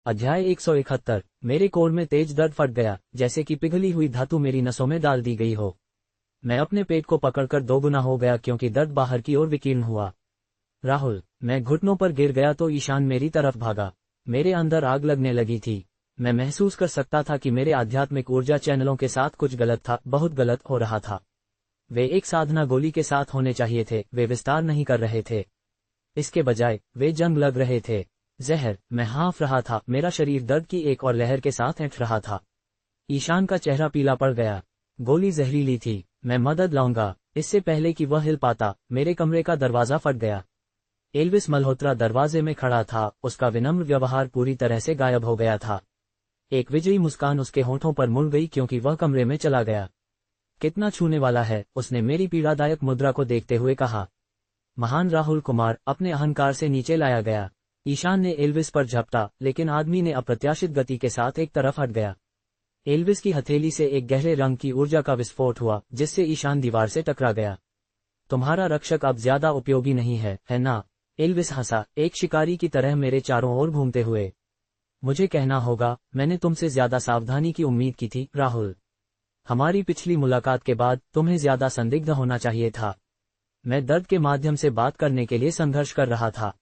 अध्याय 171। मेरे कोर में तेज दर्द फट गया, जैसे कि पिघली हुई धातु मेरी नसों में डाल दी गई हो। मैं अपने पेट को पकड़कर दोगुना हो गया क्योंकि दर्द बाहर की ओर विकीर्ण हुआ। राहुल, मैं घुटनों पर गिर गया तो ईशान मेरी तरफ भागा। मेरे अंदर आग लगने लगी थी। मैं महसूस कर सकता था कि मेरे आध्यात्मिक ऊर्जा चैनलों के साथ कुछ गलत था, बहुत गलत हो रहा था। वे एक साधना गोली के साथ होने चाहिए थे, वे विस्तार नहीं कर रहे थे। इसके बजाय वे जंग लग रहे थे। जहर, मैं हाँफ रहा था, मेरा शरीर दर्द की एक और लहर के साथ ऐंठ रहा था। ईशान का चेहरा पीला पड़ गया। गोली जहरीली थी, मैं मदद लाऊंगा। इससे पहले कि वह हिल पाता, मेरे कमरे का दरवाजा फट गया। एल्विस मल्होत्रा दरवाजे में खड़ा था, उसका विनम्र व्यवहार पूरी तरह से गायब हो गया था। एक विजयी मुस्कान उसके होंठों पर मुड़ गई क्योंकि वह कमरे में चला गया। कितना छूने वाला है, उसने मेरी पीड़ादायक मुद्रा को देखते हुए कहा। महान राहुल कुमार, अपने अहंकार से नीचे लाया गया। ईशान ने एल्विस पर झपटा, लेकिन आदमी ने अप्रत्याशित गति के साथ एक तरफ हट गया। एल्विस की हथेली से एक गहरे रंग की ऊर्जा का विस्फोट हुआ, जिससे ईशान दीवार से टकरा गया। तुम्हारा रक्षक अब ज्यादा उपयोगी नहीं है ना? एल्विस हंसा, एक शिकारी की तरह मेरे चारों ओर घूमते हुए। मुझे कहना होगा, मैंने तुमसे ज्यादा सावधानी की उम्मीद की थी, राहुल। हमारी पिछली मुलाकात के बाद तुम्हें ज्यादा संदिग्ध होना चाहिए था। मैं दर्द के माध्यम से बात करने के लिए संघर्ष कर रहा था।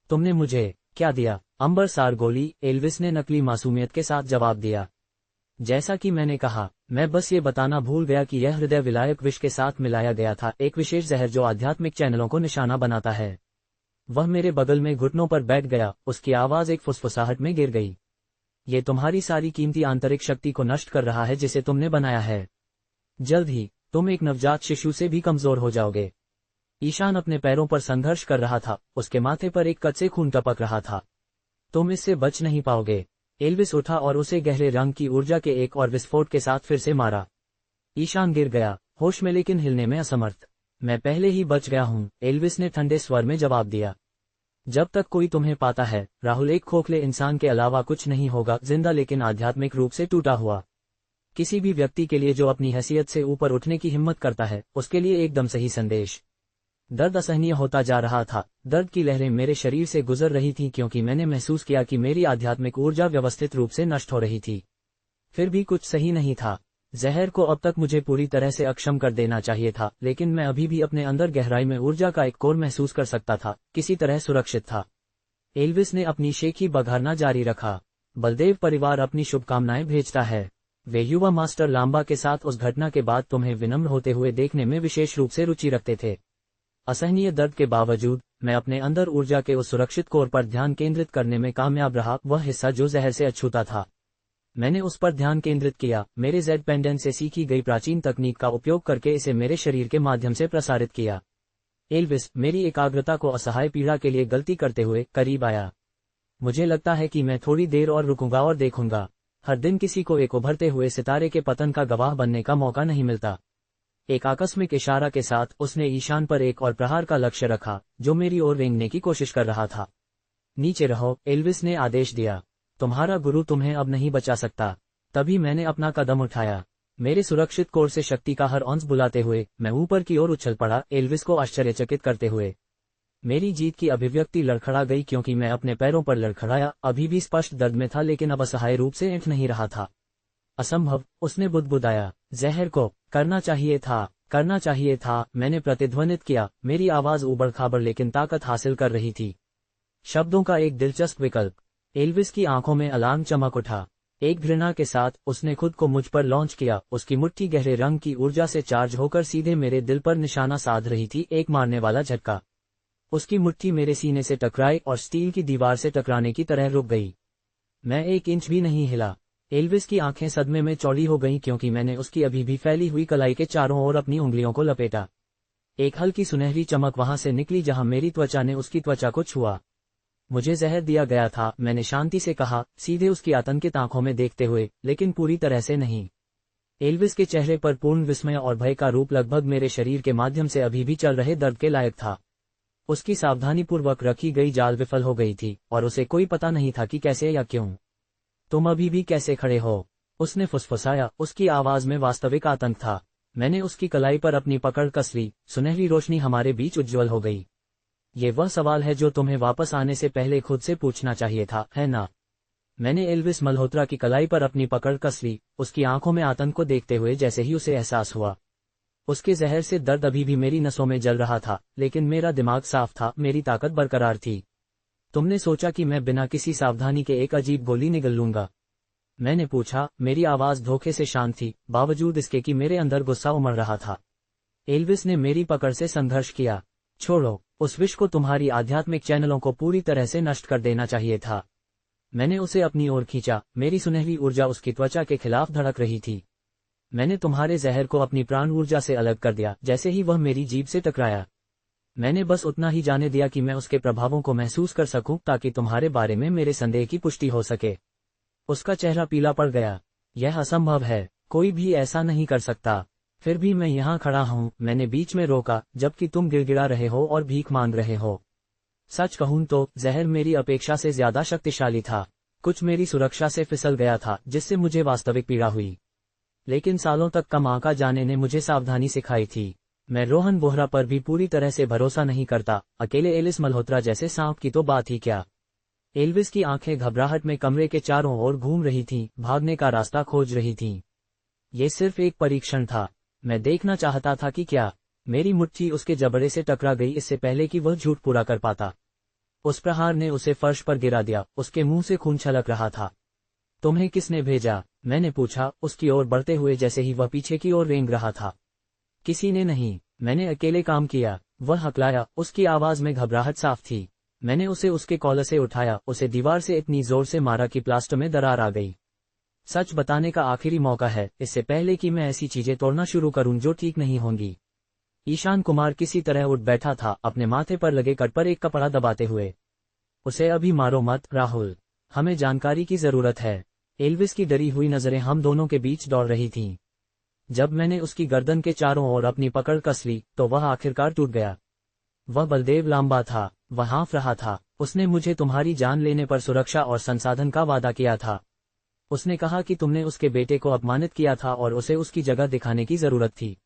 तुमने मुझे क्या दिया? अंबरसार गोली, एल्विस ने नकली मासूमियत के साथ जवाब दिया। जैसा कि मैंने कहा, मैं बस ये बताना भूल गया कि यह हृदय विलायक विष के साथ मिलाया गया था, एक विशेष जहर जो आध्यात्मिक चैनलों को निशाना बनाता है। वह मेरे बगल में घुटनों पर बैठ गया, उसकी आवाज एक फुसफुसाहट में गिर गई। ये तुम्हारी सारी कीमती आंतरिक शक्ति को नष्ट कर रहा है जिसे तुमने बनाया है। जल्द ही तुम एक नवजात शिशु से भी कमजोर हो जाओगे। ईशान अपने पैरों पर संघर्ष कर रहा था, उसके माथे पर एक कच्चे खून टपक रहा था। तुम इससे बच नहीं पाओगे। एल्विस उठा और उसे गहरे रंग की ऊर्जा के एक और विस्फोट के साथ फिर से मारा। ईशान गिर गया, होश में लेकिन हिलने में असमर्थ। मैं पहले ही बच गया हूँ, एल्विस ने ठंडे स्वर में जवाब दिया। जब तक कोई तुम्हें पाता है, राहुल, एक खोखले इंसान के अलावा कुछ नहीं होगा, जिंदा लेकिन आध्यात्मिक रूप से टूटा हुआ। किसी भी व्यक्ति के लिए जो अपनी हैसियत से ऊपर उठने की हिम्मत करता है, उसके लिए एकदम सही संदेश। दर्द असहनीय होता जा रहा था, दर्द की लहरें मेरे शरीर से गुजर रही थीं क्योंकि मैंने महसूस किया कि मेरी आध्यात्मिक ऊर्जा व्यवस्थित रूप से नष्ट हो रही थी। फिर भी कुछ सही नहीं था। जहर को अब तक मुझे पूरी तरह से अक्षम कर देना चाहिए था, लेकिन मैं अभी भी अपने अंदर गहराई में ऊर्जा का एक कोर महसूस कर सकता था, किसी तरह सुरक्षित था। एल्विस ने अपनी शेखी बघारना जारी रखा। बलदेव परिवार अपनी शुभकामनाएं भेजता है। वे युवा मास्टर लांबा के साथ उस घटना के बाद तुम्हें विनम्र होते हुए देखने में विशेष रूप से रुचि रखते थे। असहनीय दर्द के बावजूद मैं अपने अंदर ऊर्जा के उस सुरक्षित कोर पर ध्यान केंद्रित करने में कामयाब रहा, वह हिस्सा जो जहर से अछूता था। मैंने उस पर ध्यान केंद्रित किया, मेरे जेड पेंडेंट से सीखी गई प्राचीन तकनीक का उपयोग करके इसे मेरे शरीर के माध्यम से प्रसारित किया। एल्विस, मेरी एकाग्रता को असहाय पीड़ा के लिए गलती करते हुए, करीब आया। मुझे लगता है कि मैं थोड़ी देर और रुकूंगा और देखूंगा। हर दिन किसी को एक उभरते हुए सितारे के पतन का गवाह बनने का मौका नहीं मिलता। एक आकस्मिक इशारा के साथ उसने ईशान पर एक और प्रहार का लक्ष्य रखा, जो मेरी ओर रेंगने की कोशिश कर रहा था। नीचे रहो, एल्विस ने आदेश दिया। तुम्हारा गुरु तुम्हें अब नहीं बचा सकता। तभी मैंने अपना कदम उठाया। मेरे सुरक्षित कोर से शक्ति का हर औंस बुलाते हुए मैं ऊपर की ओर उछल पड़ा, एल्विस को आश्चर्यचकित करते हुए। मेरी जीत की अभिव्यक्ति लड़खड़ा गई क्योंकि मैं अपने पैरों पर लड़खड़ाया, अभी भी स्पष्ट दर्द में था लेकिन अब असहाय रूप से ऐंठ नहीं रहा था। असंभव, उसने बुदबुदाया। जहर को करना चाहिए था, मैंने प्रतिध्वनित किया, मेरी आवाज उबड़-खाबड़ लेकिन ताकत हासिल कर रही थी। शब्दों का एक दिलचस्प विकल्प। एल्विस की आंखों में अलार्म चमक उठा। एक घृणा के साथ उसने खुद को मुझ पर लॉन्च किया, उसकी मुट्ठी गहरे रंग की ऊर्जा से चार्ज होकर सीधे मेरे दिल पर निशाना साध रही थी, एक मारने वाला झटका। उसकी मुट्ठी मेरे सीने से टकराई और स्टील की दीवार से टकराने की तरह रुक गई। मैं एक इंच भी नहीं हिला। एल्विस की आंखें सदमे में चौड़ी हो गईं क्योंकि मैंने उसकी अभी भी फैली हुई कलाई के चारों ओर अपनी उंगलियों को लपेटा। एक हल्की सुनहरी चमक वहां से निकली जहां मेरी त्वचा ने उसकी त्वचा को छुआ। मुझे जहर दिया गया था, मैंने शांति से कहा, सीधे उसकी आतंकित आंखों में देखते हुए, लेकिन पूरी तरह से नहीं। एल्विस के चेहरे पर पूर्ण विस्मय और भय का रूप लगभग मेरे शरीर के माध्यम से अभी भी चल रहे दर्द के लायक था। उसकी सावधानीपूर्वक रखी गई जाल विफल हो गई थी और उसे कोई पता नहीं था कि कैसे या क्यों। तुम अभी भी कैसे खड़े हो? उसने फुसफुसाया, उसकी आवाज में वास्तविक आतंक था। मैंने उसकी कलाई पर अपनी पकड़ कस ली, सुनहरी रोशनी हमारे बीच उज्ज्वल हो गई। ये वह सवाल है जो तुम्हें वापस आने से पहले खुद से पूछना चाहिए था, है ना? मैंने एल्विस मल्होत्रा की कलाई पर अपनी पकड़ कस ली, उसकी आंखों में आतंक को देखते हुए जैसे ही उसे एहसास हुआ। उसके जहर से दर्द अभी भी मेरी नसों में जल रहा था, लेकिन मेरा दिमाग साफ था, मेरी ताकत बरकरार थी। तुमने सोचा कि मैं बिना किसी सावधानी के एक अजीब गोली निगल लूंगा? मैंने पूछा। मेरी आवाज धोखे से शांत थी, बावजूद इसके कि मेरे अंदर गुस्सा उमड़ रहा था। एल्विस ने मेरी पकड़ से संघर्ष किया। छोड़ो, उस विष को तुम्हारी आध्यात्मिक चैनलों को पूरी तरह से नष्ट कर देना चाहिए था। मैंने उसे अपनी ओर खींचा, मेरी सुनहरी ऊर्जा उसकी त्वचा के खिलाफ धड़क रही थी। मैंने तुम्हारे जहर को अपनी प्राण ऊर्जा से अलग कर दिया जैसे ही वह मेरी जीभ से टकराया। मैंने बस उतना ही जाने दिया कि मैं उसके प्रभावों को महसूस कर सकूं, ताकि तुम्हारे बारे में मेरे संदेह की पुष्टि हो सके। उसका चेहरा पीला पड़ गया। यह असंभव है, कोई भी ऐसा नहीं कर सकता। फिर भी मैं यहाँ खड़ा हूँ, मैंने बीच में रोका, जबकि तुम गिड़गिड़ा रहे हो और भीख मांग रहे हो। सच कहूं तो जहर मेरी अपेक्षा से ज्यादा शक्तिशाली था। कुछ मेरी सुरक्षा से फिसल गया था, जिससे मुझे वास्तविक पीड़ा हुई। लेकिन सालों तक का माँ का जाने ने मुझे सावधानी सिखाई थी। मैं रोहन बोहरा पर भी पूरी तरह से भरोसा नहीं करता, अकेले एलिस मल्होत्रा जैसे सांप की तो बात ही क्या। एल्विस की आंखें घबराहट में कमरे के चारों ओर घूम रही थीं, भागने का रास्ता खोज रही थीं। ये सिर्फ एक परीक्षण था। मैं देखना चाहता था कि क्या मेरी मुट्ठी उसके जबड़े से टकरा गई इससे पहले कि वह झूठ पूरा कर पाता। उस प्रहार ने उसे फर्श पर गिरा दिया, उसके मुंह से खून छलक रहा था। तुम्हें किसने भेजा? मैंने पूछा, उसकी ओर बढ़ते हुए जैसे ही वह पीछे की ओर रेंग रहा था। किसी ने नहीं, मैंने अकेले काम किया। वह हकलाया, उसकी आवाज में घबराहट साफ थी। मैंने उसे उसके कॉलर से उठाया, उसे दीवार से इतनी जोर से मारा कि प्लास्टर में दरार आ गई। सच बताने का आखिरी मौका है, इससे पहले कि मैं ऐसी चीजें तोड़ना शुरू करूं जो ठीक नहीं होंगी। ईशान कुमार किसी तरह उठ बैठा था, अपने माथे पर लगे कट पर एक कपड़ा दबाते हुए। उसे अभी मारो मत राहुल, हमें जानकारी की जरूरत है। एल्विस की डरी हुई नजरें हम दोनों के बीच दौड़ रही थीं। जब मैंने उसकी गर्दन के चारों ओर अपनी पकड़ कस ली, तो वह आखिरकार टूट गया। वह बलदेव लांबा था, वह हाँफ रहा था। उसने मुझे तुम्हारी जान लेने पर सुरक्षा और संसाधन का वादा किया था। उसने कहा कि तुमने उसके बेटे को अपमानित किया था और उसे उसकी जगह दिखाने की जरूरत थी।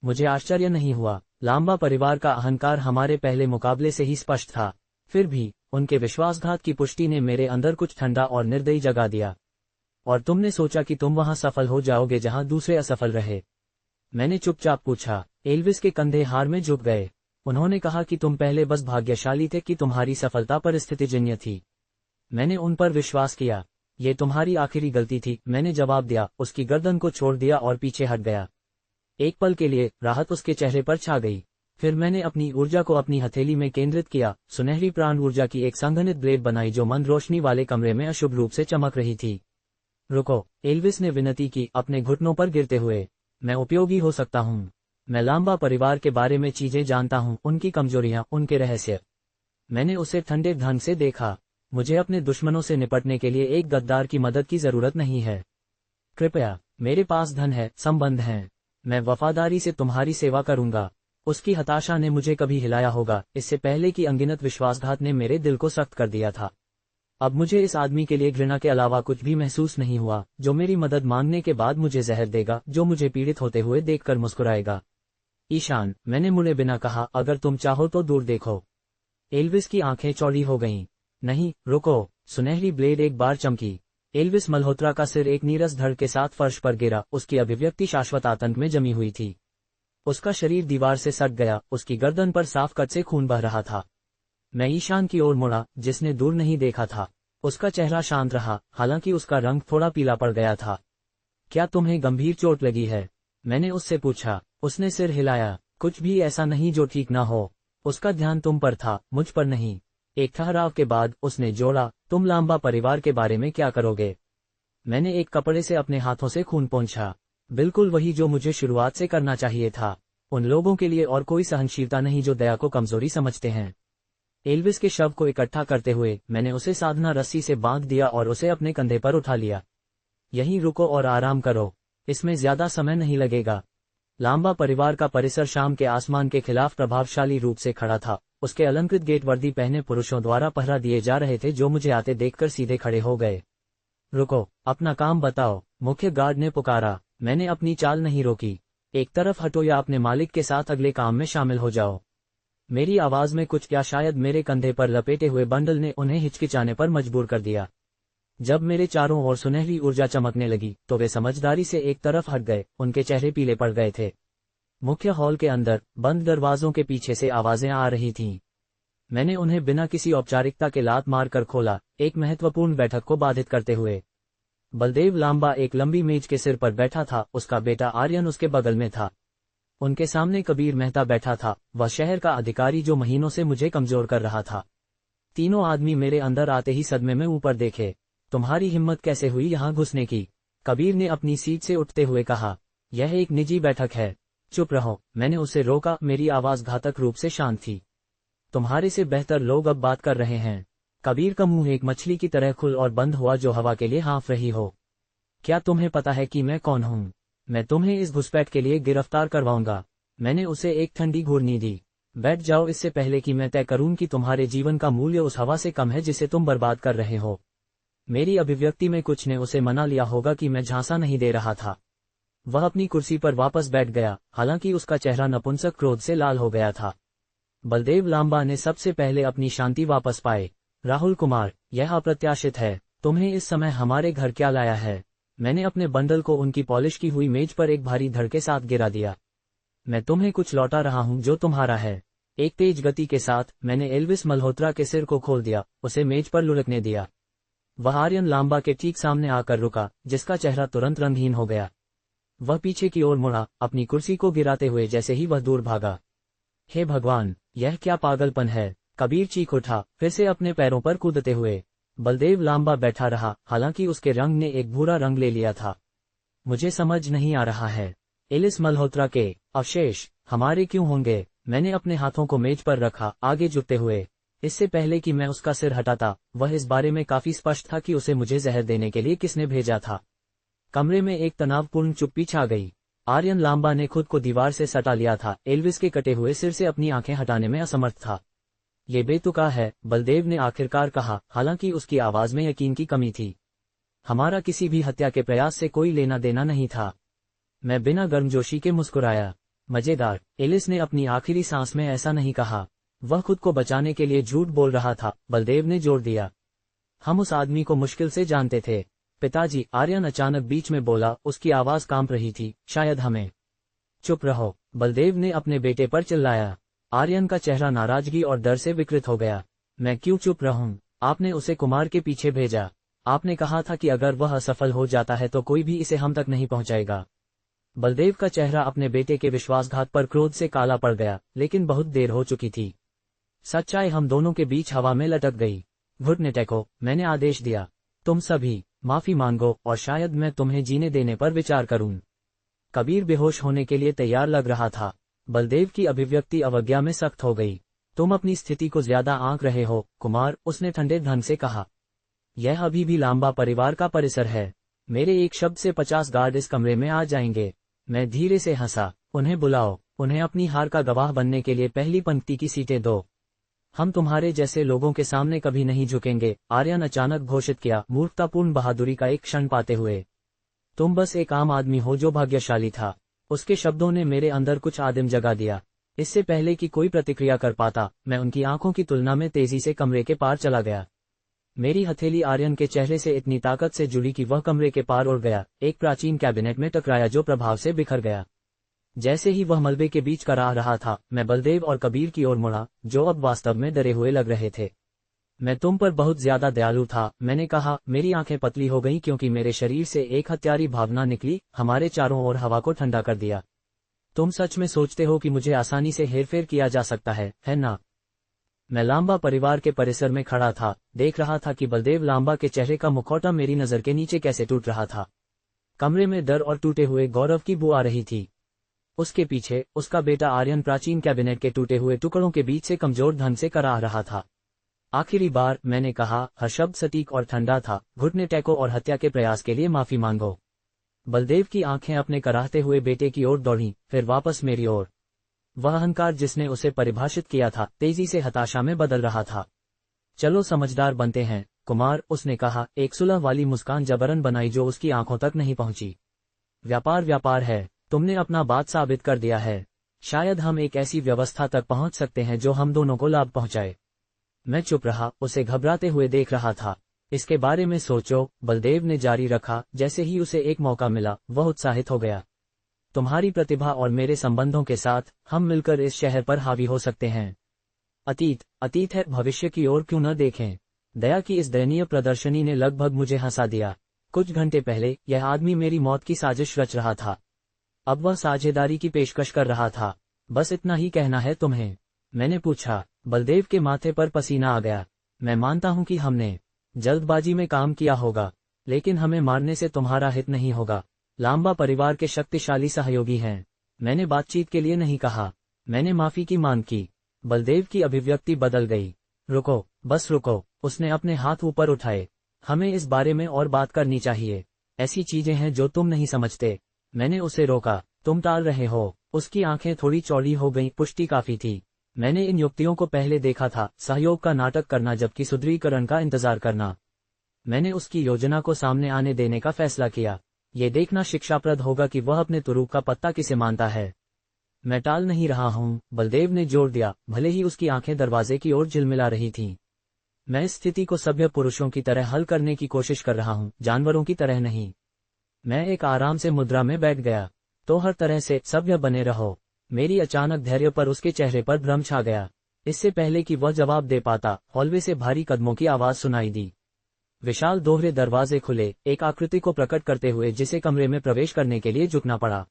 मुझे आश्चर्य नहीं हुआ, लांबा परिवार का अहंकार हमारे पहले मुकाबले से ही स्पष्ट था। फिर भी उनके विश्वासघात की पुष्टि ने मेरे अंदर कुछ ठंडा और निर्दयी जगा दिया। और तुमने सोचा कि तुम वहां सफल हो जाओगे जहां दूसरे असफल रहे? मैंने चुपचाप पूछा। एल्विस के कंधे हार में झुक गए। उन्होंने कहा कि तुम पहले बस भाग्यशाली थे कि तुम्हारी सफलता परिस्थितिजन्य थी। मैंने उन पर विश्वास किया। ये तुम्हारी आखिरी गलती थी, मैंने जवाब दिया, उसकी गर्दन को छोड़ दिया और पीछे हट गया। एक पल के लिए राहत उसके चेहरे पर छा गई। फिर मैंने अपनी ऊर्जा को अपनी हथेली में केंद्रित किया, सुनहरी प्राण ऊर्जा की एक संघनित ब्लेड बनाई जो मंद रोशनी वाले कमरे में अशुभ रूप से चमक रही थी। रुको, एल्विस ने विनती की, अपने घुटनों पर गिरते हुए। मैं उपयोगी हो सकता हूँ। मैं लांबा परिवार के बारे में चीजें जानता हूँ, उनकी कमजोरियां, उनके रहस्य। मैंने उसे ठंडे ढंग से देखा। मुझे अपने दुश्मनों से निपटने के लिए एक गद्दार की मदद की जरूरत नहीं है। कृपया, मेरे पास धन है, संबंध हैं। मैं वफादारी से तुम्हारी सेवा करूंगा। उसकी हताशा ने मुझे कभी हिलाया होगा, इससे पहले कि अनगिनत विश्वासघात ने मेरे दिल को सख्त कर दिया था। अब मुझे इस आदमी के लिए घृणा के अलावा कुछ भी महसूस नहीं हुआ, जो मेरी मदद मांगने के बाद मुझे जहर देगा, जो मुझे पीड़ित होते हुए देखकर मुस्कुराएगा। ईशान, मैंने मुड़े बिना कहा, अगर तुम चाहो तो दूर देखो। एल्विस की आंखें चौड़ी हो गईं। नहीं, रुको। सुनहरी ब्लेड एक बार चमकी। एल्विस मल्होत्रा का सिर एक नीरस धड़ के साथ फर्श पर गिरा, उसकी अभिव्यक्ति शाश्वत आतंक में जमी हुई थी। उसका शरीर दीवार से सट गया, उसकी गर्दन पर साफ कट से खून बह रहा था। मैं ईशान की ओर मुड़ा, जिसने दूर नहीं देखा था। उसका चेहरा शांत रहा, हालांकि उसका रंग थोड़ा पीला पड़ गया था। क्या तुम्हें गंभीर चोट लगी है? मैंने उससे पूछा। उसने सिर हिलाया। कुछ भी ऐसा नहीं जो ठीक ना हो। उसका ध्यान तुम पर था, मुझ पर नहीं। एक ठहराव के बाद उसने जोड़ा, तुम लांबा परिवार के बारे में क्या करोगे? मैंने एक कपड़े से अपने हाथों से खून पोंछा। बिल्कुल वही जो मुझे शुरुआत से करना चाहिए था। उन लोगों के लिए और कोई सहनशीलता नहीं जो दया को कमजोरी समझते हैं। एल्विस के शव को इकट्ठा करते हुए मैंने उसे साधना रस्सी से बांध दिया और उसे अपने कंधे पर उठा लिया। यहीं रुको और आराम करो, इसमें ज्यादा समय नहीं लगेगा। लांबा परिवार का परिसर शाम के आसमान के खिलाफ प्रभावशाली रूप से खड़ा था। उसके अलंकृत गेट वर्दी पहने पुरुषों द्वारा पहरा दिए जा रहे थे, जो मुझे आते देखकर सीधे खड़े हो गए। रुको, अपना काम बताओ, मुख्य गार्ड ने पुकारा। मैंने अपनी चाल नहीं रोकी। एक तरफ हटो या अपने मालिक के साथ अगले काम में शामिल हो जाओ। मेरी आवाज में कुछ, या शायद मेरे कंधे पर लपेटे हुए बंडल ने उन्हें हिचकिचाने पर मजबूर कर दिया। जब मेरे चारों ओर सुनहरी ऊर्जा चमकने लगी तो वे समझदारी से एक तरफ हट गए, उनके चेहरे पीले पड़ गए थे। मुख्य हॉल के अंदर बंद दरवाजों के पीछे से आवाजें आ रही थीं। मैंने उन्हें बिना किसी औपचारिकता के लात मारकर खोला, एक महत्वपूर्ण बैठक को बाधित करते हुए। बलदेव लांबा एक लंबी मेज के सिर पर बैठा था, उसका बेटा आर्यन उसके बगल में था। उनके सामने कबीर मेहता बैठा था, वह शहर का अधिकारी जो महीनों से मुझे कमजोर कर रहा था। तीनों आदमी मेरे अंदर आते ही सदमे में ऊपर देखे। तुम्हारी हिम्मत कैसे हुई यहाँ घुसने की? कबीर ने अपनी सीट से उठते हुए कहा। यह एक निजी बैठक है। चुप रहो, मैंने उसे रोका, मेरी आवाज घातक रूप से शांत थी। तुम्हारे से बेहतर लोग अब बात कर रहे हैं। कबीर का मुंह एक मछली की तरह खुल और बंद हुआ जो हवा के लिए हाँफ रही हो। क्या तुम्हें पता है कि मैं कौन हूँ? मैं तुम्हें इस घुसपैठ के लिए गिरफ्तार करवाऊंगा। मैंने उसे एक ठंडी घूरनी दी। बैठ जाओ इससे पहले कि मैं तय करूं कि तुम्हारे जीवन का मूल्य उस हवा से कम है जिसे तुम बर्बाद कर रहे हो। मेरी अभिव्यक्ति में कुछ ने उसे मना लिया होगा कि मैं झांसा नहीं दे रहा था। वह अपनी कुर्सी पर वापस बैठ गया, हालांकि उसका चेहरा नपुंसक क्रोध से लाल हो गया था। बलदेव लांबा ने सबसे पहले अपनी शांति वापस पाए। राहुल कुमार, यह अप्रत्याशित है। तुम्हें इस समय हमारे घर क्या लाया है? मैंने अपने बंडल को उनकी पॉलिश की हुई मेज पर एक भारी धड़ के साथ गिरा दिया। मैं तुम्हें कुछ लौटा रहा हूं जो तुम्हारा है। एक तेज गति के साथ मैंने एल्विस मल्होत्रा के सिर को खोल दिया, उसे मेज पर लुढ़कने दिया। वह आर्यन लांबा के ठीक सामने आकर रुका, जिसका चेहरा तुरंत रंगहीन हो गया। वह पीछे की ओर मुड़ा, अपनी कुर्सी को गिराते हुए जैसे ही वह दूर भागा। हे भगवान, यह क्या पागलपन है? कबीर चीख उठा, फिर से अपने पैरों पर कूदते हुए। बलदेव लांबा बैठा रहा, हालांकि उसके रंग ने एक भूरा रंग ले लिया था। मुझे समझ नहीं आ रहा है। एलिस मल्होत्रा के अवशेष हमारे क्यों होंगे? मैंने अपने हाथों को मेज पर रखा, आगे झुकते हुए। इससे पहले कि मैं उसका सिर हटाता, वह इस बारे में काफी स्पष्ट था कि उसे मुझे जहर देने के लिए किसने भेजा था। कमरे में एक तनावपूर्ण चुप्पी छा गई। आर्यन लांबा ने खुद को दीवार से सटा लिया था, एल्विस के कटे हुए सिर से अपनी आंखें हटाने में असमर्थ था। ये बेतुका है, बलदेव ने आखिरकार कहा, हालांकि उसकी आवाज में यकीन की कमी थी। हमारा किसी भी हत्या के प्रयास से कोई लेना देना नहीं था। मैं बिना गर्मजोशी के मुस्कुराया। मजेदार, एलिस ने अपनी आखिरी सांस में ऐसा नहीं कहा। वह खुद को बचाने के लिए झूठ बोल रहा था, बलदेव ने जोर दिया। हम उस आदमी को मुश्किल से जानते थे। पिताजी, आर्यन अचानक बीच में बोला, उसकी आवाज कांप रही थी। शायद हमें। चुप रहो, बलदेव ने अपने बेटे पर चिल्लाया। आर्यन का चेहरा नाराजगी और डर से विकृत हो गया। मैं क्यों चुप रहूं? आपने उसे कुमार के पीछे भेजा। आपने कहा था कि अगर वह असफल हो जाता है तो कोई भी इसे हम तक नहीं पहुंचाएगा। बलदेव का चेहरा अपने बेटे के विश्वासघात पर क्रोध से काला पड़ गया, लेकिन बहुत देर हो चुकी थी। सच्चाई हम दोनों के बीच हवा में लटक गई। घुटने टेको, मैंने आदेश दिया। तुम सभी माफी मांगो और शायद मैं तुम्हें जीने देने पर विचार करूं। कबीर बेहोश होने के लिए तैयार लग रहा था। बलदेव की अभिव्यक्ति अवज्ञा में सख्त हो गई। तुम अपनी स्थिति को ज्यादा आंक रहे हो, कुमार, उसने ठंडे ढंग से कहा। यह अभी भी लांबा परिवार का परिसर है। मेरे एक शब्द से 50 गार्ड इस कमरे में आ जाएंगे। मैं धीरे से हंसा। उन्हें बुलाओ, उन्हें अपनी हार का गवाह बनने के लिए पहली पंक्ति की सीटें दो। हम तुम्हारे जैसे लोगों के सामने कभी नहीं झुकेंगे, आर्यन अचानक घोषित किया, मूर्खतापूर्ण बहादुरी का एक क्षण पाते हुए। तुम बस एक आम आदमी हो जो भाग्यशाली था। उसके शब्दों ने मेरे अंदर कुछ आदिम जगा दिया। इससे पहले कि कोई प्रतिक्रिया कर पाता, मैं उनकी आंखों की तुलना में तेजी से कमरे के पार चला गया। मेरी हथेली आर्यन के चेहरे से इतनी ताकत से जुड़ी कि वह कमरे के पार उड़ गया, एक प्राचीन कैबिनेट में टकराया जो प्रभाव से बिखर गया। जैसे ही वह मलबे के बीच कराह रहा था, मैं बलदेव और कबीर की ओर मुड़ा, जो अब वास्तव में डरे हुए लग रहे थे। मैं तुम पर बहुत ज्यादा दयालु था, मैंने कहा। मेरी आंखें पतली हो गईं क्योंकि मेरे शरीर से एक हत्यारी भावना निकली, हमारे चारों ओर हवा को ठंडा कर दिया। तुम सच में सोचते हो कि मुझे आसानी से हेरफेर किया जा सकता है ना? मैं लांबा परिवार के परिसर में खड़ा था, देख रहा था कि बलदेव लांबा के चेहरे का मुखौटा मेरी नजर के नीचे कैसे टूट रहा था। कमरे में डर और टूटे हुए गौरव की बू आ रही थी। उसके पीछे उसका बेटा आर्यन प्राचीन कैबिनेट के टूटे हुए टुकड़ों के बीच से कमजोर ढंग से कराह रहा था। आखिरी बार मैंने कहा, हर शब्द सटीक और ठंडा था, घुटने टेको और हत्या के प्रयास के लिए माफी मांगो। बलदेव की आंखें अपने कराहते हुए बेटे की ओर दौड़ी, फिर वापस मेरी ओर। वह अहंकार जिसने उसे परिभाषित किया था, तेजी से हताशा में बदल रहा था। चलो समझदार बनते हैं, कुमार, उसने कहा, एक सुलह वाली मुस्कान जबरन बनाई जो उसकी आंखों तक नहीं पहुंची। व्यापार व्यापार है, तुमने अपना बात साबित कर दिया है। शायद हम एक ऐसी व्यवस्था तक पहुंच सकते हैं जो हम दोनों को लाभ पहुंचाए। मैं चुप रहा, उसे घबराते हुए देख रहा था। इसके बारे में सोचो, बलदेव ने जारी रखा। जैसे ही उसे एक मौका मिला वह उत्साहित हो गया। तुम्हारी प्रतिभा और मेरे संबंधों के साथ हम मिलकर इस शहर पर हावी हो सकते हैं। अतीत है, भविष्य की ओर क्यों न देखें। दया की इस दयनीय प्रदर्शनी ने लगभग मुझे हंसा दिया। कुछ घंटे पहले यह आदमी मेरी मौत की साजिश रच रहा था, अब वह साझेदारी की पेशकश कर रहा था। बस इतना ही कहना है तुम्हें? मैंने पूछा। बलदेव के माथे पर पसीना आ गया। मैं मानता हूं कि हमने जल्दबाजी में काम किया होगा, लेकिन हमें मारने से तुम्हारा हित नहीं होगा। लांबा परिवार के शक्तिशाली सहयोगी हैं। मैंने बातचीत के लिए नहीं कहा, मैंने माफी की मांग की। बलदेव की अभिव्यक्ति बदल गई। रुको, बस रुको, उसने अपने हाथ ऊपर उठाए। हमें इस बारे में और बात करनी चाहिए। ऐसी चीजें हैं जो तुम नहीं समझते। मैंने उसे रोका। तुम टाल रहे हो। उसकी आंखें थोड़ी चौड़ी हो गईं। पुष्टि काफी थी। मैंने इन युक्तियों को पहले देखा था, सहयोग का नाटक करना जबकि सुदृढ़ीकरण का इंतजार करना। मैंने उसकी योजना को सामने आने देने का फैसला किया। ये देखना शिक्षाप्रद होगा कि वह अपने तुरूप का पत्ता किसे मानता है। मैं टाल नहीं रहा हूं, बलदेव ने जोर दिया, भले ही उसकी आंखें दरवाजे की ओर झिलमिला रही थीं। मैं इस स्थिति को सभ्य पुरुषों की तरह हल करने की कोशिश कर रहा हूं, जानवरों की तरह नहीं। मैं एक आराम से मुद्रा में बैठ गया। तो हर तरह से सभ्य बने रहो। मेरी अचानक धैर्य पर उसके चेहरे पर भ्रम छा गया। इससे पहले कि वह जवाब दे पाता, हॉलवे से भारी कदमों की आवाज सुनाई दी। विशाल दोहरे दरवाजे खुले, एक आकृति को प्रकट करते हुए जिसे कमरे में प्रवेश करने के लिए झुकना पड़ा।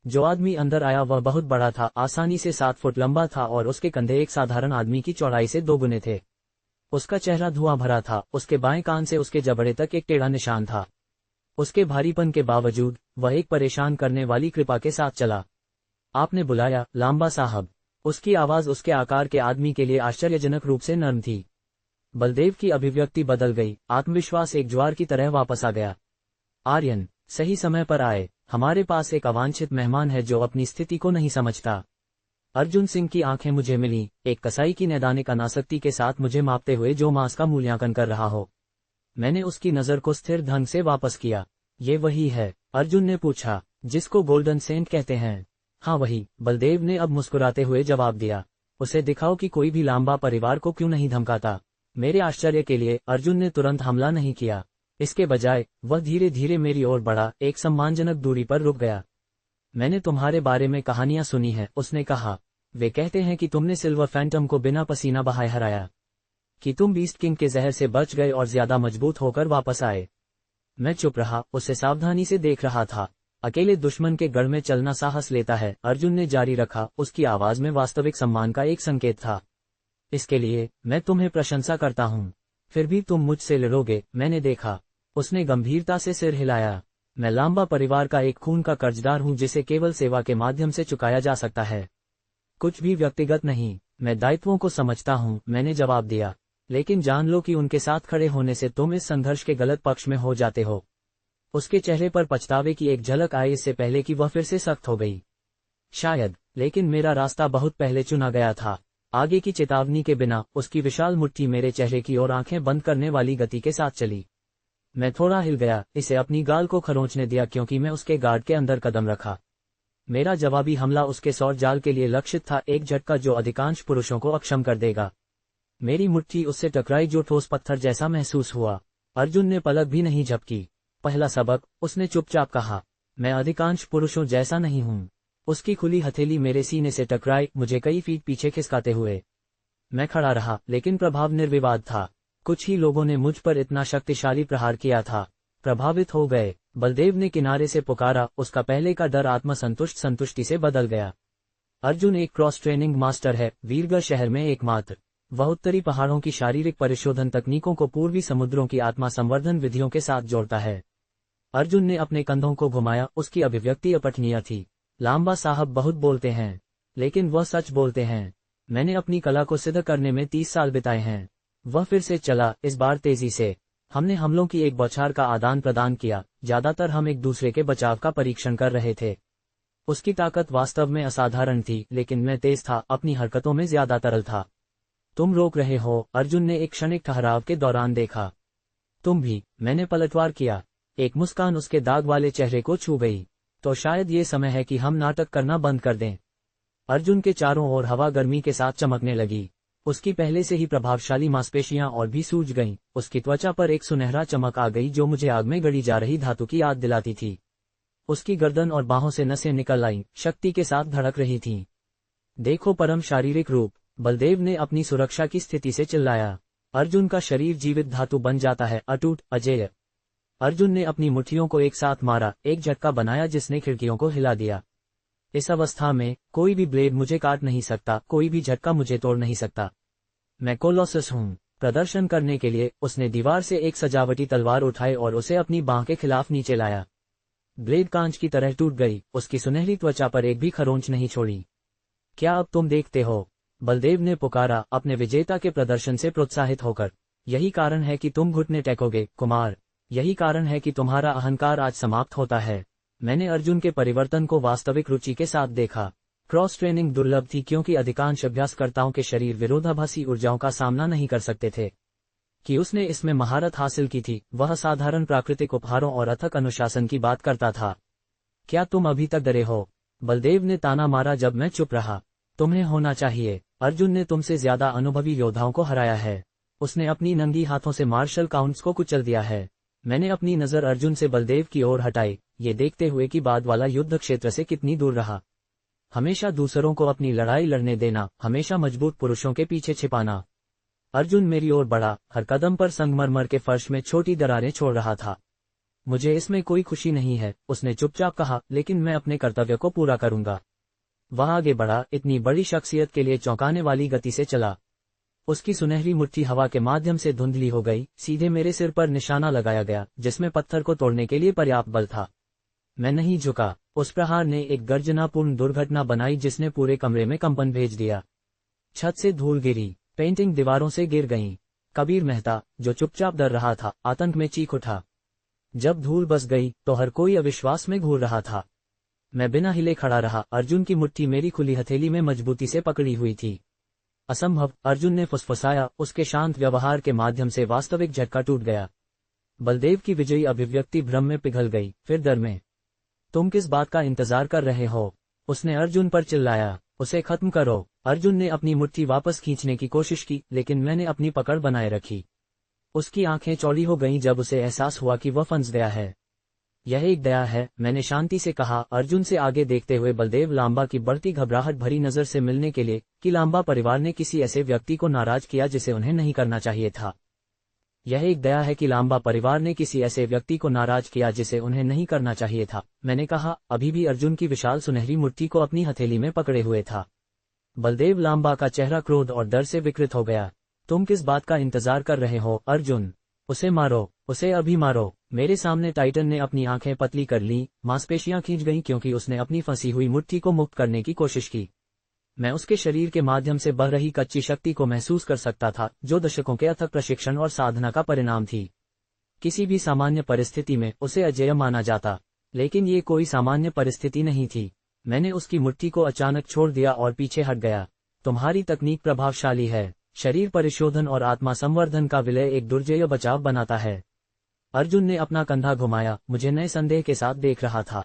जो आदमी अंदर आया वह बहुत बड़ा था, आसानी से 7 फुट लंबा था और उसके कंधे एक साधारण आदमी की चौड़ाई से 2 गुने थे। उसका चेहरा धुआं भरा था, उसके बाएं कान से उसके जबड़े तक एक टेढ़ा निशान था। उसके भारीपन के बावजूद वह एक परेशान करने वाली कृपा के साथ चला। आपने बुलाया, लांबा साहब। उसकी आवाज उसके आकार के आदमी के लिए आश्चर्यजनक रूप से नर्म थी। बलदेव की अभिव्यक्ति बदल गई। आत्मविश्वास एक ज्वार की तरह वापस आ गया। आर्यन, सही समय पर आए। हमारे पास एक अवांछित मेहमान है जो अपनी स्थिति को नहीं समझता। अर्जुन सिंह की आंखें मुझे मिली, एक कसाई की नैदानिक अनासक्ति के साथ मुझे मापते हुए जो मांस का मूल्यांकन कर रहा हो। मैंने उसकी नजर को स्थिर ढंग से वापस किया। ये वही है? अर्जुन ने पूछा, जिसको गोल्डन सेंट कहते हैं। हाँ वही, बलदेव ने अब मुस्कुराते हुए जवाब दिया। उसे दिखाओ कि कोई भी लांबा परिवार को क्यों नहीं धमकाता। मेरे आश्चर्य के लिए अर्जुन ने तुरंत हमला नहीं किया। इसके बजाय वह धीरे धीरे मेरी ओर बढ़ा, एक सम्मानजनक दूरी पर रुक गया। मैंने तुम्हारे बारे में कहानियां सुनी हैं, उसने कहा। वे कहते हैं कि तुमने सिल्वर फैंटम को बिना पसीना बहाए हराया, कि तुम बीस्ट किंग के जहर से बच गए और ज्यादा मजबूत होकर वापस आए। मैं चुप रहा, उसे सावधानी से देख रहा था। अकेले दुश्मन के गढ़ में चलना साहस लेता है, अर्जुन ने जारी रखा। उसकी आवाज में वास्तविक सम्मान का एक संकेत था। इसके लिए मैं तुम्हें प्रशंसा करता हूँ। फिर भी तुम मुझसे लड़ोगे, मैंने देखा। उसने गंभीरता से सिर हिलाया। मैं लांबा परिवार का एक खून का कर्जदार हूँ जिसे केवल सेवा के माध्यम से चुकाया जा सकता है, कुछ भी व्यक्तिगत नहीं। मैं दायित्वों को समझता हूँ, मैंने जवाब दिया, लेकिन जान लो कि उनके साथ खड़े होने से तुम इस संघर्ष के गलत पक्ष में हो जाते हो। उसके चेहरे पर पछतावे की एक झलक आई, इससे पहले कि वह फिर से सख्त हो गई। शायद, लेकिन मेरा रास्ता बहुत पहले चुना गया था। आगे की चेतावनी के बिना उसकी विशाल मुट्ठी मेरे चेहरे की ओर आंखें बंद करने वाली गति के साथ चली। मैं थोड़ा हिल गया, इसे अपनी गाल को खरोंचने दिया क्योंकि मैं उसके गार्ड के अंदर कदम रखा। मेरा जवाबी हमला उसके सौर जाल के लिए लक्षित था, एक झटका जो अधिकांश पुरुषों को अक्षम कर देगा। मेरी मुट्ठी उससे टकराई जो ठोस पत्थर जैसा महसूस हुआ। अर्जुन ने पलक भी नहीं झपकी। पहला सबक, उसने चुपचाप कहा, मैं अधिकांश पुरुषों जैसा नहीं हूं। उसकी खुली हथेली मेरे सीने से टकराई, मुझे कई फीट पीछे खिसकाते हुए। मैं खड़ा रहा, लेकिन प्रभाव निर्विवाद था। कुछ ही लोगों ने मुझ पर इतना शक्तिशाली प्रहार किया था, प्रभावित हो गए। बलदेव ने किनारे से पुकारा, उसका पहले का डर आत्मसंतुष्ट संतुष्टि से बदल गया। अर्जुन एक क्रॉस ट्रेनिंग मास्टर है, वीरगढ़ शहर में एकमात्र। वह उत्तरी पहाड़ों की शारीरिक परिशोधन तकनीकों को पूर्वी समुद्रों की आत्मा संवर्धन विधियों के साथ जोड़ता है। अर्जुन ने अपने कंधों को घुमाया, उसकी अभिव्यक्ति अपठनीय थी। लांबा साहब बहुत बोलते हैं, लेकिन वह सच बोलते हैं। मैंने अपनी कला को सिद्ध करने में 30 साल बिताए हैं। वह फिर से चला, इस बार तेजी से। हमने हमलों की एक बौछार का आदान प्रदान किया, ज्यादातर हम एक दूसरे के बचाव का परीक्षण कर रहे थे। उसकी ताकत वास्तव में असाधारण थी, लेकिन मैं तेज था, अपनी हरकतों में ज्यादा तरल था। तुम रोक रहे हो, अर्जुन ने एक क्षणिक ठहराव के दौरान देखा। तुम भी, मैंने पलटवार किया। एक मुस्कान उसके दाग वाले चेहरे को छू गई। तो शायद ये समय है कि हम नाटक करना बंद कर दें। अर्जुन के चारों ओर हवा गर्मी के साथ चमकने लगी। उसकी पहले से ही प्रभावशाली मांसपेशियां और भी सूज गईं, उसकी त्वचा पर एक सुनहरा चमक आ गई जो मुझे आग में गड़ी जा रही धातु की याद दिलाती थी। उसकी गर्दन और बाहों से नसें निकल आईं, शक्ति के साथ धड़क रही थीं। देखो परम शारीरिक रूप, बलदेव ने अपनी सुरक्षा की स्थिति से चिल्लाया। अर्जुन का शरीर जीवित धातु बन जाता है, अटूट, अजेय। अर्जुन ने अपनी मुट्ठियों को एक साथ मारा, एक झटका बनाया जिसने खिड़कियों को हिला दिया। इस अवस्था में कोई भी ब्लेड मुझे काट नहीं सकता, कोई भी झटका मुझे तोड़ नहीं सकता। मैं कोलोसस हूँ। प्रदर्शन करने के लिए उसने दीवार से एक सजावटी तलवार उठाई और उसे अपनी बांह के खिलाफ नीचे लाया। ब्लेड कांच की तरह टूट गई, उसकी सुनहरी त्वचा पर एक भी खरोंच नहीं छोड़ी। क्या अब तुम देखते हो? बलदेव ने पुकारा, अपने विजेता के प्रदर्शन से प्रोत्साहित होकर। यही कारण है कि तुम घुटने टेकोगे, कुमार। यही कारण है कि तुम्हारा अहंकार आज समाप्त होता है। मैंने अर्जुन के परिवर्तन को वास्तविक रुचि के साथ देखा। क्रॉस ट्रेनिंग दुर्लभ थी क्योंकि अधिकांश अभ्यासकर्ताओं के शरीर विरोधाभासी ऊर्जाओं का सामना नहीं कर सकते थे। कि उसने इसमें महारत हासिल की थी, वह साधारण प्राकृतिक उपहारों और अथक अनुशासन की बात करता था। क्या तुम अभी तक डरे हो? बलदेव ने ताना मारा जब मैं चुप रहा। तुम्हें होना चाहिए। अर्जुन ने तुमसे ज्यादा अनुभवी योद्धाओं को हराया है। उसने अपनी नंगी हाथों से मार्शल काउंट्स को कुचल दिया है। मैंने अपनी नजर अर्जुन से बलदेव की ओर हटाई, ये देखते हुए कि बाद वाला युद्ध क्षेत्र से कितनी दूर रहा। हमेशा दूसरों को अपनी लड़ाई लड़ने देना, हमेशा मजबूत पुरुषों के पीछे छिपाना। अर्जुन मेरी ओर बढ़ा, हर कदम पर संगमरमर के फर्श में छोटी दरारें छोड़ रहा था। मुझे इसमें कोई खुशी नहीं है, उसने चुपचाप कहा, लेकिन मैं अपने कर्तव्य को पूरा करूंगा। वह आगे बढ़ा, इतनी बड़ी शख्सियत के लिए चौंकाने वाली गति से चला। उसकी सुनहरी मुट्ठी हवा के माध्यम से धुंधली हो गई, सीधे मेरे सिर पर निशाना लगाया गया जिसमें पत्थर को तोड़ने के लिए पर्याप्त बल था। मैं नहीं झुका। उस प्रहार ने एक गर्जनापूर्ण दुर्घटना बनाई जिसने पूरे कमरे में कंपन भेज दिया। छत से धूल गिरी, पेंटिंग दीवारों से गिर गईं। कबीर मेहता, जो चुपचाप डर रहा था, आतंक में चीख उठा। जब धूल बस गई तो हर कोई अविश्वास में घूर रहा था। मैं बिना हिले खड़ा रहा। अर्जुन की मुट्ठी मेरी खुली हथेली में मजबूती से पकड़ी हुई थी। असंभव, अर्जुन ने फुसफुसाया। उसके शांत व्यवहार के माध्यम से वास्तविक झटका टूट गया। बलदेव की विजयी अभिव्यक्ति भ्रम में पिघल गई, फिर डर में। तुम किस बात का इंतजार कर रहे हो? उसने अर्जुन पर चिल्लाया। उसे खत्म करो। अर्जुन ने अपनी मुट्ठी वापस खींचने की कोशिश की, लेकिन मैंने अपनी पकड़ बनाए रखी। उसकी आंखें चौड़ी हो गईं जब उसे एहसास हुआ कि वह फंस गया है। यह एक दया है, मैंने शांति से कहा, अर्जुन से आगे देखते हुए बलदेव लांबा की बढ़ती घबराहट भरी नजर से मिलने के लिए, कि लांबा परिवार ने किसी ऐसे व्यक्ति को नाराज किया जिसे उन्हें नहीं करना चाहिए था। यह एक दया है कि लांबा परिवार ने किसी ऐसे व्यक्ति को नाराज किया जिसे उन्हें नहीं करना चाहिए था, मैंने कहा, अभी भी अर्जुन की विशाल सुनहरी मुट्ठी को अपनी हथेली में पकड़े हुए था। बलदेव लांबा का चेहरा क्रोध और डर से विकृत हो गया। तुम किस बात का इंतजार कर रहे हो अर्जुन? उसे मारो, उसे अभी मारो। मेरे सामने टाइटन ने अपनी आंखें पतली कर लीं, मांसपेशियां खींच गईं क्योंकि उसने अपनी फंसी हुई मुट्ठी को मुक्त करने की कोशिश की। मैं उसके शरीर के माध्यम से बह रही कच्ची शक्ति को महसूस कर सकता था, जो दशकों के अथक प्रशिक्षण और साधना का परिणाम थी। किसी भी सामान्य परिस्थिति में उसे अजेय माना जाता, लेकिन ये कोई सामान्य परिस्थिति नहीं थी। मैंने उसकी मुट्ठी को अचानक छोड़ दिया और पीछे हट गया। तुम्हारी तकनीक प्रभावशाली है। शरीर परिशोधन और आत्मा संवर्धन का विलय एक दुर्जेय बचाव बनाता है। अर्जुन ने अपना कंधा घुमाया, मुझे नए संदेह के साथ देख रहा था।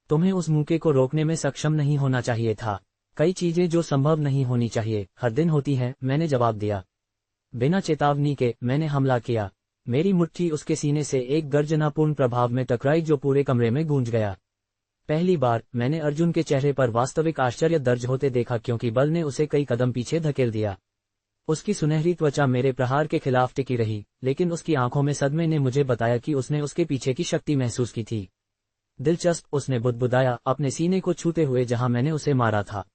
तुम्हें उस मौके को रोकने में सक्षम नहीं होना चाहिए था। कई चीजें जो संभव नहीं होनी चाहिए, हर दिन होती हैं, मैंने जवाब दिया। बिना चेतावनी के मैंने हमला किया। मेरी मुट्ठी उसके सीने से एक गर्जनापूर्ण प्रभाव में टकराई जो पूरे कमरे में गूंज गया। पहली बार मैंने अर्जुन के चेहरे पर वास्तविक आश्चर्य दर्ज होते देखा क्योंकि बल ने उसे कई कदम पीछे धकेल दिया। उसकी सुनहरी त्वचा मेरे प्रहार के खिलाफ टिकी रही, लेकिन उसकी आंखों में सदमे ने मुझे बताया कि उसने उसके पीछे की शक्ति महसूस की थी। दिलचस्प, उसने बुदबुदाया, अपने सीने को छूते हुए जहां मैंने उसे मारा था।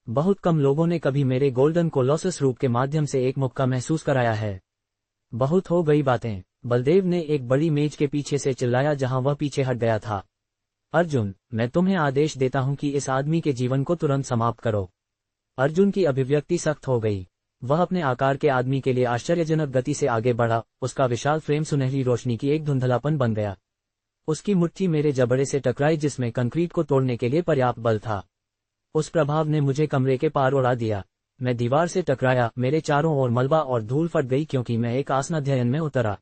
बहुत कम लोगों ने कभी मेरे गोल्डन कोलोसस रूप के माध्यम से एक मुक्का महसूस कराया है। बहुत हो गई बातें, बलदेव ने एक बड़ी मेज के पीछे से चिल्लाया जहां वह पीछे हट गया था। अर्जुन, मैं तुम्हें आदेश देता हूं कि इस आदमी के जीवन को तुरंत समाप्त करो। अर्जुन की अभिव्यक्ति सख्त हो गई। वह अपने आकार के आदमी के लिए आश्चर्यजनक गति से आगे बढ़ा। उसका विशाल फ्रेम सुनहरी रोशनी की एक धुंधलापन बन गया। उसकी मुट्ठी मेरे जबड़े से टकराई जिसमें कंक्रीट को तोड़ने के लिए पर्याप्त बल था। उस प्रभाव ने मुझे कमरे के पार उड़ा दिया। मैं दीवार से टकराया, मेरे चारों ओर मलबा और धूल फट गई क्योंकि मैं एक आसन अध्ययन में उतरा।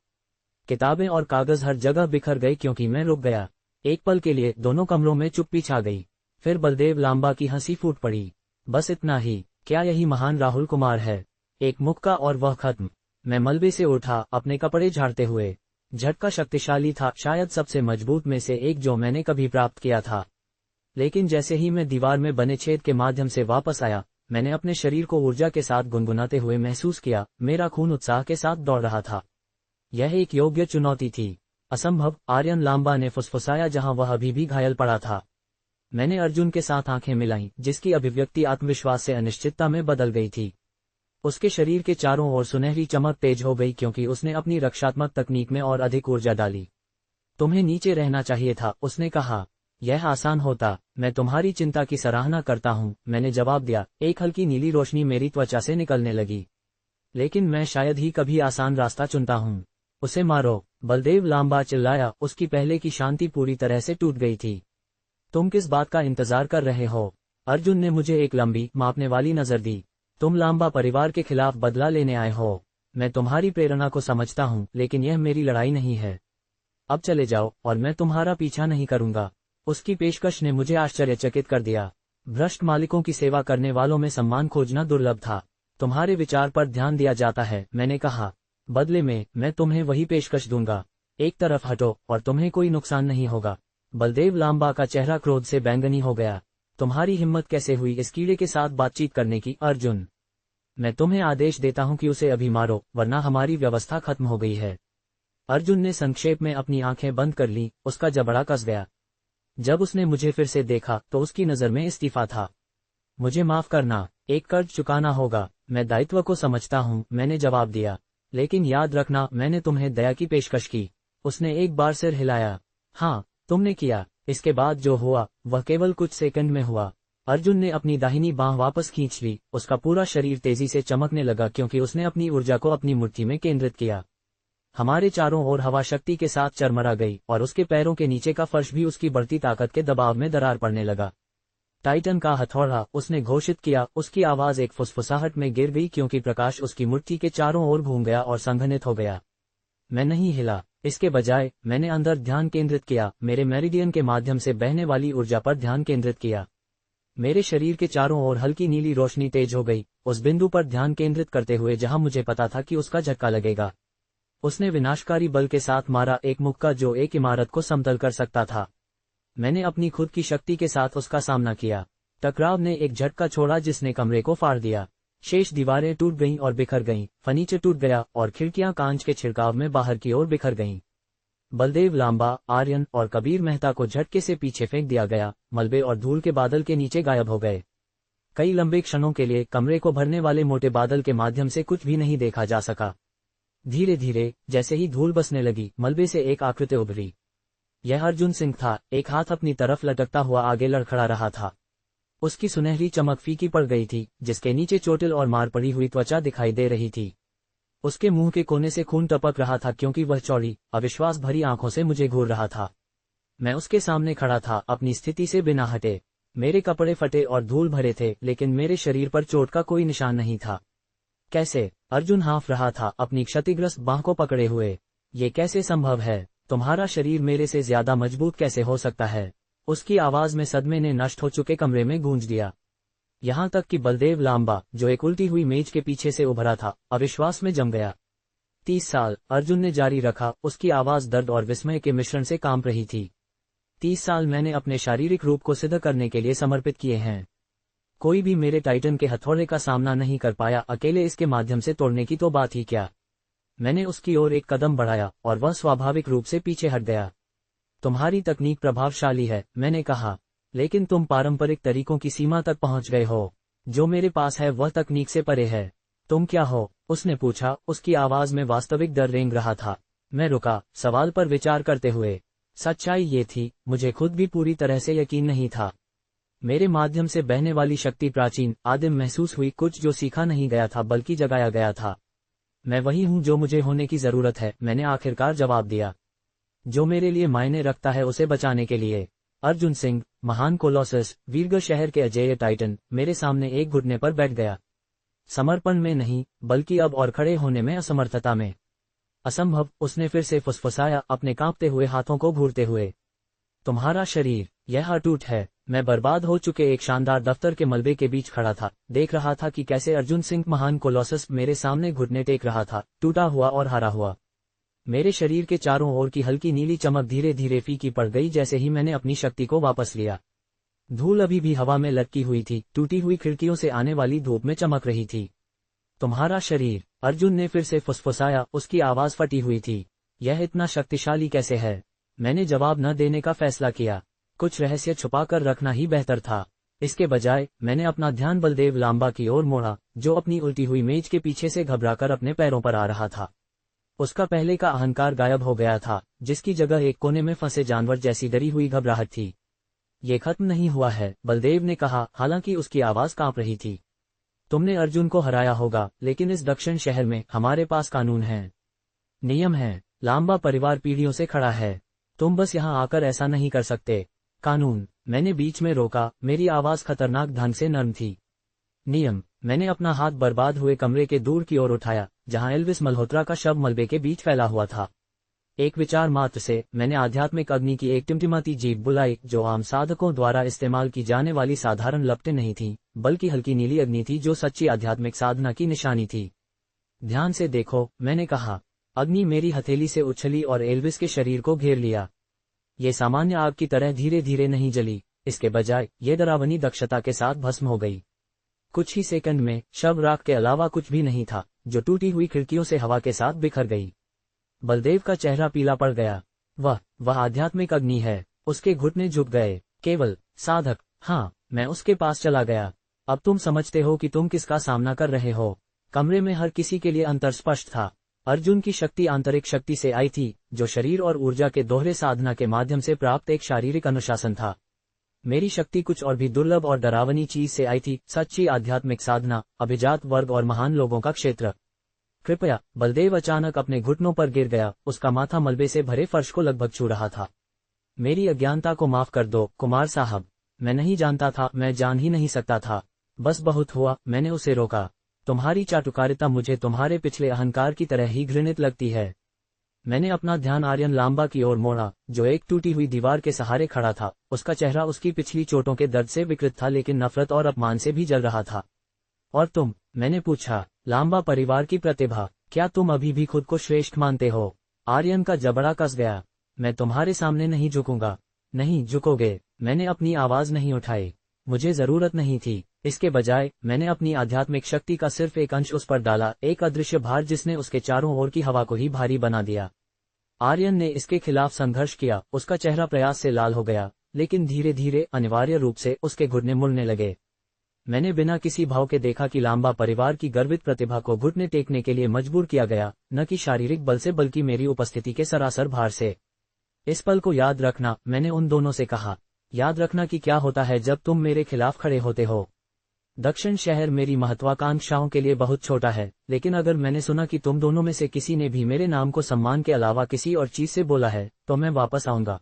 किताबें और कागज हर जगह बिखर गए क्योंकि मैं रुक गया। एक पल के लिए दोनों कमरों में चुप्पी छा गई। फिर बलदेव लांबा की हंसी फूट पड़ी। बस इतना ही? क्या यही महान राहुल कुमार है? एक मुक्का और वह खत्म। मैं मलबे से उठा, अपने कपड़े झाड़ते हुए। झटका शक्तिशाली था, शायद सबसे मजबूत में से एक जो मैंने कभी प्राप्त किया था। लेकिन जैसे ही मैं दीवार में बने छेद के माध्यम से वापस आया, मैंने अपने शरीर को ऊर्जा के साथ गुनगुनाते हुए महसूस किया। मेरा खून उत्साह के साथ दौड़ रहा था। यह एक योग्य चुनौती थी। असंभव, आर्यन लांबा ने फुसफुसाया जहां वह अभी भी घायल पड़ा था। मैंने अर्जुन के साथ आंखें मिलाईं, जिसकी अभिव्यक्ति आत्मविश्वास से अनिश्चितता में बदल गई थी। उसके शरीर के चारों ओर सुनहरी चमक तेज हो गई क्योंकि उसने अपनी रक्षात्मक तकनीक में और अधिक ऊर्जा डाली। तुम्हें नीचे रहना चाहिए था, उसने कहा। यह आसान होता। मैं तुम्हारी चिंता की सराहना करता हूं, मैंने जवाब दिया। एक हल्की नीली रोशनी मेरी त्वचा से निकलने लगी। लेकिन मैं शायद ही कभी आसान रास्ता चुनता हूं। उसे मारो, बलदेव लांबा चिल्लाया। उसकी पहले की शांति पूरी तरह से टूट गई थी। तुम किस बात का इंतजार कर रहे हो? अर्जुन ने मुझे एक लंबी, मापने वाली नजर दी। तुम लांबा परिवार के खिलाफ बदला लेने आए हो। मैं तुम्हारी प्रेरणा को समझता हूं, लेकिन यह मेरी लड़ाई नहीं है। अब चले जाओ और मैं तुम्हारा पीछा नहीं करूंगा। उसकी पेशकश ने मुझे आश्चर्यचकित कर दिया। भ्रष्ट मालिकों की सेवा करने वालों में सम्मान खोजना दुर्लभ था। तुम्हारे विचार पर ध्यान दिया जाता है, मैंने कहा। बदले में मैं तुम्हें वही पेशकश दूंगा। एक तरफ हटो और तुम्हें कोई नुकसान नहीं होगा। बलदेव लांबा का चेहरा क्रोध से बैंगनी हो गया। तुम्हारी हिम्मत कैसे हुई इस कीड़े के साथ बातचीत करने की, अर्जुन? मैं तुम्हें आदेश देता हूं कि उसे अभी मारो, वरना हमारी व्यवस्था खत्म हो गई है। अर्जुन ने संक्षेप में अपनी आंखें बंद कर ली। उसका जबड़ा कस गया। जब उसने मुझे फिर से देखा तो उसकी नजर में इस्तीफा था। मुझे माफ करना, एक कर्ज चुकाना होगा। मैं दायित्व को समझता हूं, मैंने जवाब दिया। लेकिन याद रखना, मैंने तुम्हें दया की पेशकश की। उसने एक बार सिर हिलाया। हाँ, तुमने किया। इसके बाद जो हुआ वह केवल कुछ सेकंड में हुआ। अर्जुन ने अपनी दाहिनी बांह वापस खींच ली। उसका पूरा शरीर तेजी से चमकने लगा क्योंकि उसने अपनी ऊर्जा को अपनी मुट्ठी में केंद्रित किया। हमारे चारों ओर हवा शक्ति के साथ चरमरा गई और उसके पैरों के नीचे का फर्श भी उसकी बढ़ती ताकत के दबाव में दरार पड़ने लगा। टाइटन का हथौड़ा, उसने घोषित किया। उसकी आवाज एक फुसफुसाहट में गिर गई क्योंकि प्रकाश उसकी मुट्ठी के चारों ओर घूम गया और संघनित हो गया। मैं नहीं हिला। इसके बजाय मैंने अंदर ध्यान केंद्रित किया, मेरे मेरिडियन के माध्यम से बहने वाली ऊर्जा पर ध्यान केंद्रित किया। मेरे शरीर के चारों ओर हल्की नीली रोशनी तेज हो गई, उस बिंदु पर ध्यान केंद्रित करते हुए जहां मुझे पता था कि उसका झटका लगेगा। उसने विनाशकारी बल के साथ मारा, एक मुक्का जो एक इमारत को समतल कर सकता था। मैंने अपनी खुद की शक्ति के साथ उसका सामना किया। टकराव ने एक झटका छोड़ा जिसने कमरे को फाड़ दिया। शेष दीवारें टूट गईं और बिखर गईं, फर्नीचर टूट गया और खिड़कियां कांच के छिड़काव में बाहर की ओर बिखर गईं। बलदेव लांबा, आर्यन और कबीर मेहता को झटके से पीछे फेंक दिया गया, मलबे और धूल के बादल के नीचे गायब हो गए। कई लंबे क्षणों के लिए कमरे को भरने वाले मोटे बादल के माध्यम से कुछ भी नहीं देखा जा सका। धीरे धीरे जैसे ही धूल बसने लगी, मलबे से एक आकृति उभरी। यह अर्जुन सिंह था। एक हाथ अपनी तरफ लटकता हुआ आगे लड़खड़ा रहा था। उसकी सुनहरी चमक फीकी पड़ गई थी, जिसके नीचे चोटिल और मार पड़ी हुई त्वचा दिखाई दे रही थी। उसके मुंह के कोने से खून टपक रहा था क्योंकि वह चौड़ी, अविश्वास भरी आंखों से मुझे घूर रहा था। मैं उसके सामने खड़ा था, अपनी स्थिति से बिना हटे। मेरे कपड़े फटे और धूल भरे थे, लेकिन मेरे शरीर पर चोट का कोई निशान नहीं था। कैसे? अर्जुन हाँफ रहा था, अपनी क्षतिग्रस्त बांह को पकड़े हुए। ये कैसे संभव है? तुम्हारा शरीर मेरे से ज्यादा मजबूत कैसे हो सकता है? उसकी आवाज में सदमे ने नष्ट हो चुके कमरे में गूंज दिया। यहां तक कि बलदेव लांबा, जो एक उल्टी हुई मेज के पीछे से उभरा था, अविश्वास में जम गया। 30 साल, अर्जुन ने जारी रखा, उसकी आवाज दर्द और विस्मय के मिश्रण से कांप रही थी। 30 साल मैंने अपने शारीरिक रूप को सिद्ध करने के लिए समर्पित किए हैं। कोई भी मेरे टाइटन के हथौड़े का सामना नहीं कर पाया, अकेले इसके माध्यम से तोड़ने की तो बात ही क्या। मैंने उसकी ओर एक कदम बढ़ाया और वह स्वाभाविक रूप से पीछे हट गया। तुम्हारी तकनीक प्रभावशाली है, मैंने कहा, लेकिन तुम पारंपरिक तरीकों की सीमा तक पहुंच गए हो। जो मेरे पास है वह तकनीक से परे है। तुम क्या हो? उसने पूछा, उसकी आवाज में वास्तविक डर रेंग रहा था। मैं रुका, सवाल पर विचार करते हुए। सच्चाई ये थी, मुझे खुद भी पूरी तरह से यकीन नहीं था। मेरे माध्यम से बहने वाली शक्ति प्राचीन, आदिम महसूस हुई, कुछ जो सीखा नहीं गया था बल्कि जगाया गया था। मैं वही हूं जो मुझे होने की जरूरत है, मैंने आखिरकार जवाब दिया। जो मेरे लिए मायने रखता है उसे बचाने के लिए। अर्जुन सिंह, महान कोलोसस, वीरगढ़ शहर के अजेय टाइटन, मेरे सामने एक घुटने पर बैठ गया। समर्पण में नहीं, बल्कि अब और खड़े होने में असमर्थता में। असंभव, उसने फिर से फुसफुसाया, अपने कांपते हुए हाथों को घूरते हुए। तुम्हारा शरीर, यह अटूट है। मैं बर्बाद हो चुके एक शानदार दफ्तर के मलबे के बीच खड़ा था, देख रहा था कि कैसे अर्जुन सिंह महान कोलोसस मेरे सामने घुटने टेक रहा था, टूटा हुआ और हारा हुआ। मेरे शरीर के चारों ओर की हल्की नीली चमक धीरे धीरे फीकी पड़ गई जैसे ही मैंने अपनी शक्ति को वापस लिया। धूल अभी भी हवा में लटकी हुई थी, टूटी हुई खिड़कियों से आने वाली धूप में चमक रही थी। तुम्हारा शरीर, अर्जुन ने फिर से फुसफुसाया, उसकी आवाज फटी हुई थी। यह इतना शक्तिशाली कैसे है? मैंने जवाब न देने का फैसला किया। कुछ रहस्य छुपा कर रखना ही बेहतर था। इसके बजाय मैंने अपना ध्यान बलदेव लांबा की ओर मोड़ा, जो अपनी उल्टी हुई मेज के पीछे से घबराकर अपने पैरों पर आ रहा था। उसका पहले का अहंकार गायब हो गया था, जिसकी जगह एक कोने में फंसे जानवर जैसी डरी हुई घबराहट थी। ये खत्म नहीं हुआ है, बलदेव ने कहा, हालांकि उसकी आवाज कांप रही थी। तुमने अर्जुन को हराया होगा, लेकिन इस दक्षिण शहर में हमारे पास कानून है, नियम है। लांबा परिवार पीढ़ियों से खड़ा है। तुम बस यहाँ आकर ऐसा नहीं कर सकते। कानून, मैंने बीच में रोका, मेरी आवाज खतरनाक ढंग से नर्म थी। नियम, मैंने अपना हाथ बर्बाद हुए कमरे के दूर की ओर उठाया, जहां एल्विस मल्होत्रा का शव मलबे के बीच फैला हुआ था। एक विचार मात्र से मैंने आध्यात्मिक अग्नि की एक टिमटिमाती जीप बुलाई, जो आम साधकों द्वारा इस्तेमाल की जाने वाली साधारण लपटें नहीं थी, बल्कि हल्की नीली अग्नि थी जो सच्ची आध्यात्मिक साधना की निशानी थी। ध्यान से देखो, मैंने कहा। अग्नि मेरी हथेली से उछली और एल्विस के शरीर को घेर लिया। ये सामान्य आग की तरह धीरे धीरे नहीं जली, इसके बजाय ये डरावनी दक्षता के साथ भस्म हो गई। कुछ ही सेकंड में शव राख के अलावा कुछ भी नहीं था, जो टूटी हुई खिड़कियों से हवा के साथ बिखर गई। बलदेव का चेहरा पीला पड़ गया। वह आध्यात्मिक अग्नि है। उसके घुटने झुक गए। केवल साधक। हाँ, मैं उसके पास चला गया। अब तुम समझते हो कि तुम किसका सामना कर रहे हो। कमरे में हर किसी के लिए अंतर स्पष्ट था। अर्जुन की शक्ति आंतरिक शक्ति से आई थी, जो शरीर और ऊर्जा के दोहरे साधना के माध्यम से प्राप्त एक शारीरिक अनुशासन था। मेरी शक्ति कुछ और भी दुर्लभ और डरावनी चीज से आई थी, सच्ची आध्यात्मिक साधना, अभिजात वर्ग और महान लोगों का क्षेत्र। कृपया। बलदेव अचानक अपने घुटनों पर गिर गया, उसका माथा मलबे से भरे फर्श को लगभग छू रहा था। मेरी अज्ञानता को माफ कर दो, कुमार साहब। मैं नहीं जानता था, मैं जान ही नहीं सकता था। बस बहुत हुआ, मैंने उसे रोका। तुम्हारी चाटुकारिता मुझे तुम्हारे पिछले अहंकार की तरह ही घृणित लगती है। मैंने अपना ध्यान आर्यन लांबा की ओर मोड़ा, जो एक टूटी हुई दीवार के सहारे खड़ा था। उसका चेहरा उसकी पिछली चोटों के दर्द से विकृत था, लेकिन नफरत और अपमान से भी जल रहा था। और तुम? मैंने पूछा। लांबा परिवार की प्रतिभा, क्या तुम अभी भी खुद को श्रेष्ठ मानते हो? आर्यन का जबड़ा कस गया। मैं तुम्हारे सामने नहीं झुकूंगा। नहीं झुकोगे। मैंने अपनी आवाज नहीं उठाई। मुझे जरूरत नहीं थी। इसके बजाय मैंने अपनी आध्यात्मिक शक्ति का सिर्फ एक अंश उस पर डाला, एक अदृश्य भार जिसने उसके चारों ओर की हवा को ही भारी बना दिया। आर्यन ने इसके खिलाफ संघर्ष किया, उसका चेहरा प्रयास से लाल हो गया, लेकिन धीरे धीरे अनिवार्य रूप से उसके घुटने मुड़ने लगे। मैंने बिना किसी भाव के देखा कि लांबा परिवार की गर्वित प्रतिभा को घुटने टेकने के लिए मजबूर किया गया, न कि शारीरिक बल से बल्कि मेरी उपस्थिति के सरासर भार से। इस पल को याद रखना, मैंने उन दोनों से कहा। याद रखना कि क्या होता है जब तुम मेरे खिलाफ खड़े होते हो। दक्षिण शहर मेरी महत्वाकांक्षाओं के लिए बहुत छोटा है, लेकिन अगर मैंने सुना कि तुम दोनों में से किसी ने भी मेरे नाम को सम्मान के अलावा किसी और चीज से बोला है, तो मैं वापस आऊंगा।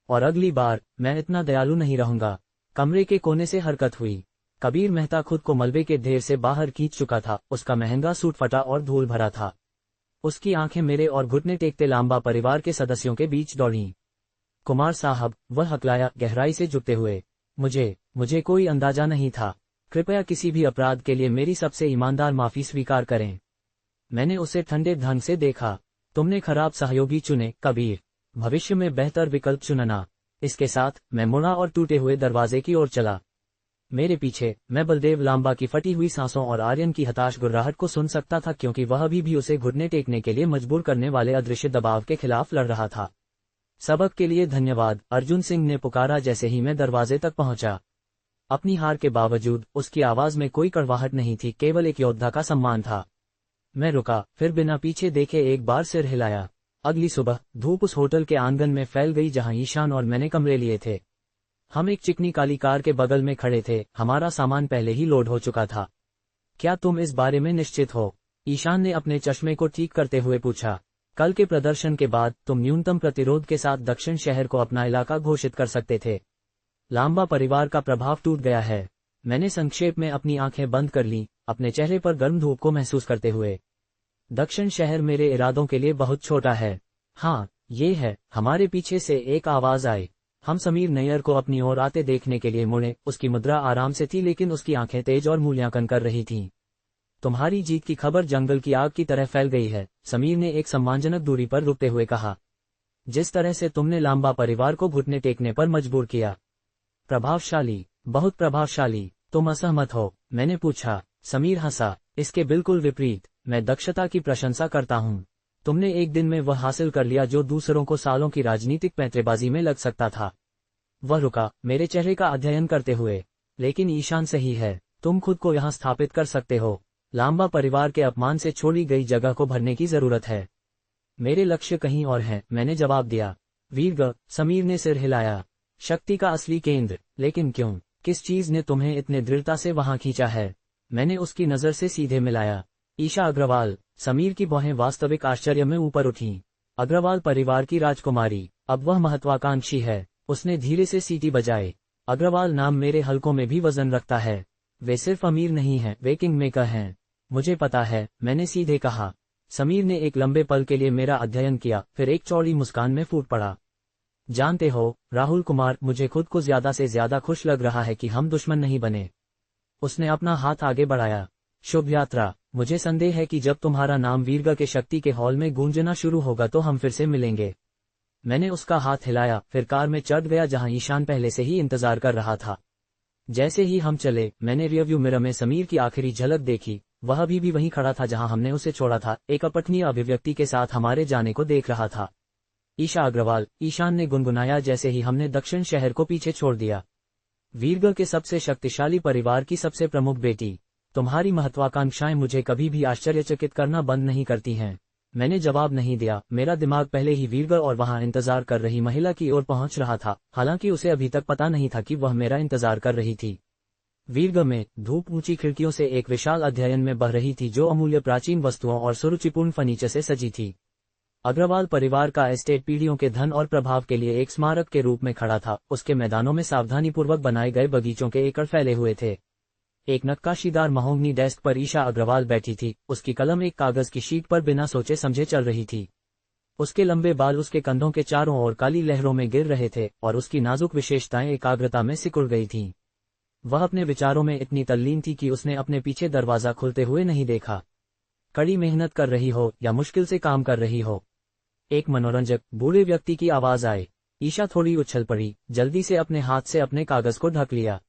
और अगली बार मैं इतना दयालु नहीं रहूंगा। कमरे के कोने से हरकत हुई। कबीर मेहता खुद को मलबे के ढेर से बाहर खींच चुका था, उसका महंगा सूट फटा और धूल भरा था। उसकी आंखें मेरे और घुटने टेकते लांबा परिवार के सदस्यों के बीच दौड़ीं। कुमार साहब, वह हकलाया, गहराई से झुकते हुए। मुझे कोई अंदाजा नहीं था। कृपया किसी भी अपराध के लिए मेरी सबसे ईमानदार माफी स्वीकार करें। मैंने उसे ठंडे ढंग से देखा। तुमने खराब सहयोगी चुने, कबीर। भविष्य में बेहतर विकल्प चुनना। इसके साथ मैं मुड़ा और टूटे हुए दरवाजे की ओर चला। मेरे पीछे मैं बलदेव लांबा की फटी हुई सांसों और आर्यन की हताश गुर्राहट को सुन सकता था, क्योंकि वह अभी भी उसे घुटने टेकने के लिए मजबूर करने वाले अदृश्य दबाव के खिलाफ लड़ रहा था। सबक के लिए धन्यवाद, अर्जुन सिंह ने पुकारा जैसे ही मैं दरवाजे तक पहुंचा। अपनी हार के बावजूद उसकी आवाज में कोई कड़वाहट नहीं थी, केवल एक योद्धा का सम्मान था। मैं रुका, फिर बिना पीछे देखे एक बार सिर हिलाया। अगली सुबह धूप उस होटल के आंगन में फैल गई जहां ईशान और मैंने कमरे लिए थे। हम एक चिकनी काली कार के बगल में खड़े थे, हमारा सामान पहले ही लोड हो चुका था। क्या तुम इस बारे में निश्चित हो? ईशान ने अपने चश्मे को ठीक करते हुए पूछा। कल के प्रदर्शन के बाद तुम न्यूनतम प्रतिरोध के साथ दक्षिण शहर को अपना इलाका घोषित कर सकते थे। लांबा परिवार का प्रभाव टूट गया है। मैंने संक्षेप में अपनी आंखें बंद कर लीं, अपने चेहरे पर गर्म धूप को महसूस करते हुए। दक्षिण शहर मेरे इरादों के लिए बहुत छोटा है। हाँ, ये है। हमारे पीछे से एक आवाज आई। हम समीर नैयर को अपनी ओर आते देखने के लिए मुड़े। उसकी मुद्रा आराम से थी लेकिन उसकी आंखें तेज और मूल्यांकन कर रही थीं। तुम्हारी जीत की खबर जंगल की आग की तरह फैल गई है, समीर ने एक सम्मानजनक दूरी पर रुकते हुए कहा। जिस तरह से तुमने लांबा परिवार को घुटने टेकने पर मजबूर किया। प्रभावशाली, बहुत प्रभावशाली। तुम असहमत हो? मैंने पूछा। समीर हंसा। इसके बिल्कुल विपरीत, मैं दक्षता की प्रशंसा करता हूँ। तुमने एक दिन में वह हासिल कर लिया जो दूसरों को सालों की राजनीतिक पैंतरेबाजी में लग सकता था। वह रुका, मेरे चेहरे का अध्ययन करते हुए। लेकिन ईशान सही है, तुम खुद को यहाँ स्थापित कर सकते हो। लांबा परिवार के अपमान से छोड़ी गई जगह को भरने की जरूरत है। मेरे लक्ष्य कहीं और हैं, मैंने जवाब दिया। वीरग, समीर ने सिर हिलाया। शक्ति का असली केंद्र। लेकिन क्यों? किस चीज ने तुम्हें इतने दृढ़ता से वहां खींचा है? मैंने उसकी नजर से सीधे मिलाया। ईशा अग्रवाल। समीर की भौहें वास्तविक आश्चर्य में ऊपर उठीं। अग्रवाल परिवार की राजकुमारी, अब वह महत्वाकांक्षी है। उसने धीरे से सीटी बजाई। अग्रवाल नाम मेरे हलकों में भी वजन रखता है। वे सिर्फ अमीर नहीं हैं, वे किंग मेकर हैं। मुझे पता है, मैंने सीधे कहा। समीर ने एक लंबे पल के लिए मेरा अध्ययन किया, फिर एक चौड़ी मुस्कान में फूट पड़ा। जानते हो राहुल कुमार, मुझे खुद को ज्यादा से ज्यादा खुश लग रहा है कि हम दुश्मन नहीं बने। उसने अपना हाथ आगे बढ़ाया। शुभ यात्रा। मुझे संदेह है कि जब तुम्हारा नाम वीरगा के शक्ति के हॉल में गूंजना शुरू होगा तो हम फिर से मिलेंगे। मैंने उसका हाथ हिलाया, फिर कार में चढ़ गया जहां ईशान पहले से ही इंतजार कर रहा था। जैसे ही हम चले, मैंने रियरव्यू मिरर में समीर की आखिरी झलक देखी। वह अभी भी वहीं खड़ा था जहां हमने उसे छोड़ा था, एक अपठनीय अभिव्यक्ति के साथ हमारे जाने को देख रहा था। ईशा अग्रवाल, ईशान ने गुनगुनाया जैसे ही हमने दक्षिण शहर को पीछे छोड़ दिया। वीरगा के सबसे शक्तिशाली परिवार की सबसे प्रमुख बेटी, तुम्हारी महत्वाकांक्षाएं मुझे कभी भी आश्चर्यचकित करना बंद नहीं करती हैं। मैंने जवाब नहीं दिया। मेरा दिमाग पहले ही वीरगा और वहां इंतजार कर रही महिला की ओर पहुंच रहा था, हालांकि उसे अभी तक पता नहीं था कि वह मेरा इंतजार कर रही थी। वीरगा में धूप ऊंची खिड़कियों से एक विशाल अध्ययन में बह रही थी जो अमूल्य प्राचीन वस्तुओं और सुरुचिपूर्ण फर्नीचर से सजी थी। अग्रवाल परिवार का एस्टेट पीढ़ियों के धन और प्रभाव के लिए एक स्मारक के रूप में खड़ा था। उसके मैदानों में सावधानीपूर्वक बनाए गए बगीचों के एकड़ फैले हुए थे। एक नक्काशीदार महोगनी डेस्क पर ईशा अग्रवाल बैठी थी। उसकी कलम एक कागज की शीट पर बिना सोचे समझे चल रही थी। उसके लंबे बाल उसके कंधों के चारों ओर काली लहरों में गिर रहे थे और उसकी नाजुक विशेषताएं एकाग्रता में सिकुड़ गई थीं। वह अपने विचारों में इतनी तल्लीन थी कि उसने अपने पीछे दरवाजा खुलते हुए नहीं देखा। कड़ी मेहनत कर रही हो या मुश्किल से काम कर रही हो, एक मनोरंजक बूढ़े व्यक्ति की आवाज आई। ईशा थोड़ी उछल पड़ी, जल्दी से अपने हाथ से अपने कागज को ढक लिया।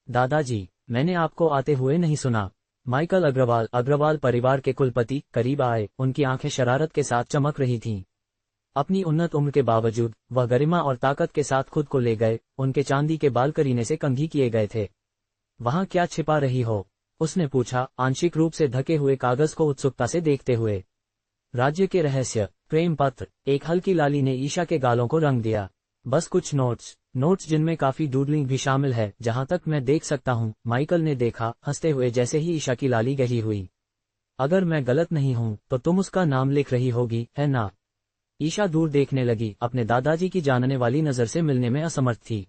दादाजी, मैंने आपको आते हुए नहीं सुना। माइकल अग्रवाल, अग्रवाल परिवार के कुलपति, करीब आए। उनकी आंखें शरारत के साथ चमक रही थीं। अपनी उन्नत उम्र के बावजूद वह गरिमा और ताकत के साथ खुद को ले गए। उनके चांदी के बाल करीने से कंघी किए गए थे। वहां क्या छिपा रही हो? उसने पूछा, आंशिक रूप से ढके हुए कागज को उत्सुकता से देखते हुए। राज्य के रहस्य, प्रेम पत्र। एक हल्की लाली ने ईशा के गालों को रंग दिया। बस कुछ नोट्स जिनमें काफी डूडलिंग भी शामिल है, जहां तक मैं देख सकता हूँ। माइकल ने देखा, हंसते हुए, जैसे ही ईशा की लाली गहरी हुई। अगर मैं गलत नहीं हूँ तो तुम उसका नाम लिख रही होगी, है ना? ईशा दूर देखने लगी, अपने दादाजी की जानने वाली नजर से मिलने में असमर्थ थी।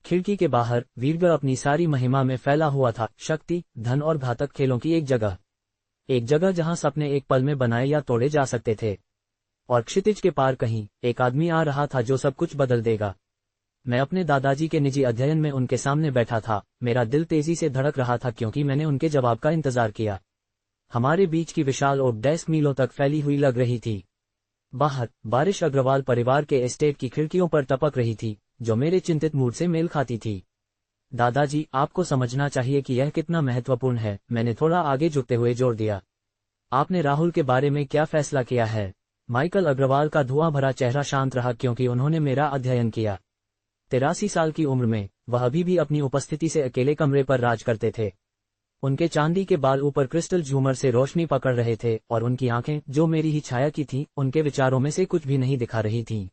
खिड़की के बाहर वीरगा अपनी सारी महिमा में फैला हुआ था। शक्ति, धन और घातक खेलों की एक जगह जहां सपने एक पल में बनाए या तोड़े जा सकते थे। और क्षितिज के पार कहीं एक आदमी आ रहा था जो सब कुछ बदल देगा। मैं अपने दादाजी के निजी अध्ययन में उनके सामने बैठा था। मेरा दिल तेजी से धड़क रहा था क्योंकि मैंने उनके जवाब का इंतजार किया। हमारे बीच की विशाल ओक डेस्क मीलों तक फैली हुई लग रही थी। बाहर बारिश अग्रवाल परिवार के एस्टेट की खिड़कियों पर टपक रही थी, जो मेरे चिंतित मूड से मेल खाती थी। दादाजी, आपको समझना चाहिए कि यह कितना महत्वपूर्ण है, मैंने थोड़ा आगे झुकते हुए जोर दिया। आपने राहुल के बारे में क्या फैसला किया है? माइकल अग्रवाल का धुआं भरा चेहरा शांत रहा क्योंकि उन्होंने मेरा अध्ययन किया। 83 साल की उम्र में वह अभी भी अपनी उपस्थिति से अकेले कमरे पर राज करते थे। उनके चांदी के बाल ऊपर क्रिस्टल झूमर से रोशनी पकड़ रहे थे और उनकी आंखें, जो मेरी ही छाया की थीं, उनके विचारों में से कुछ भी नहीं दिखा रही थीं।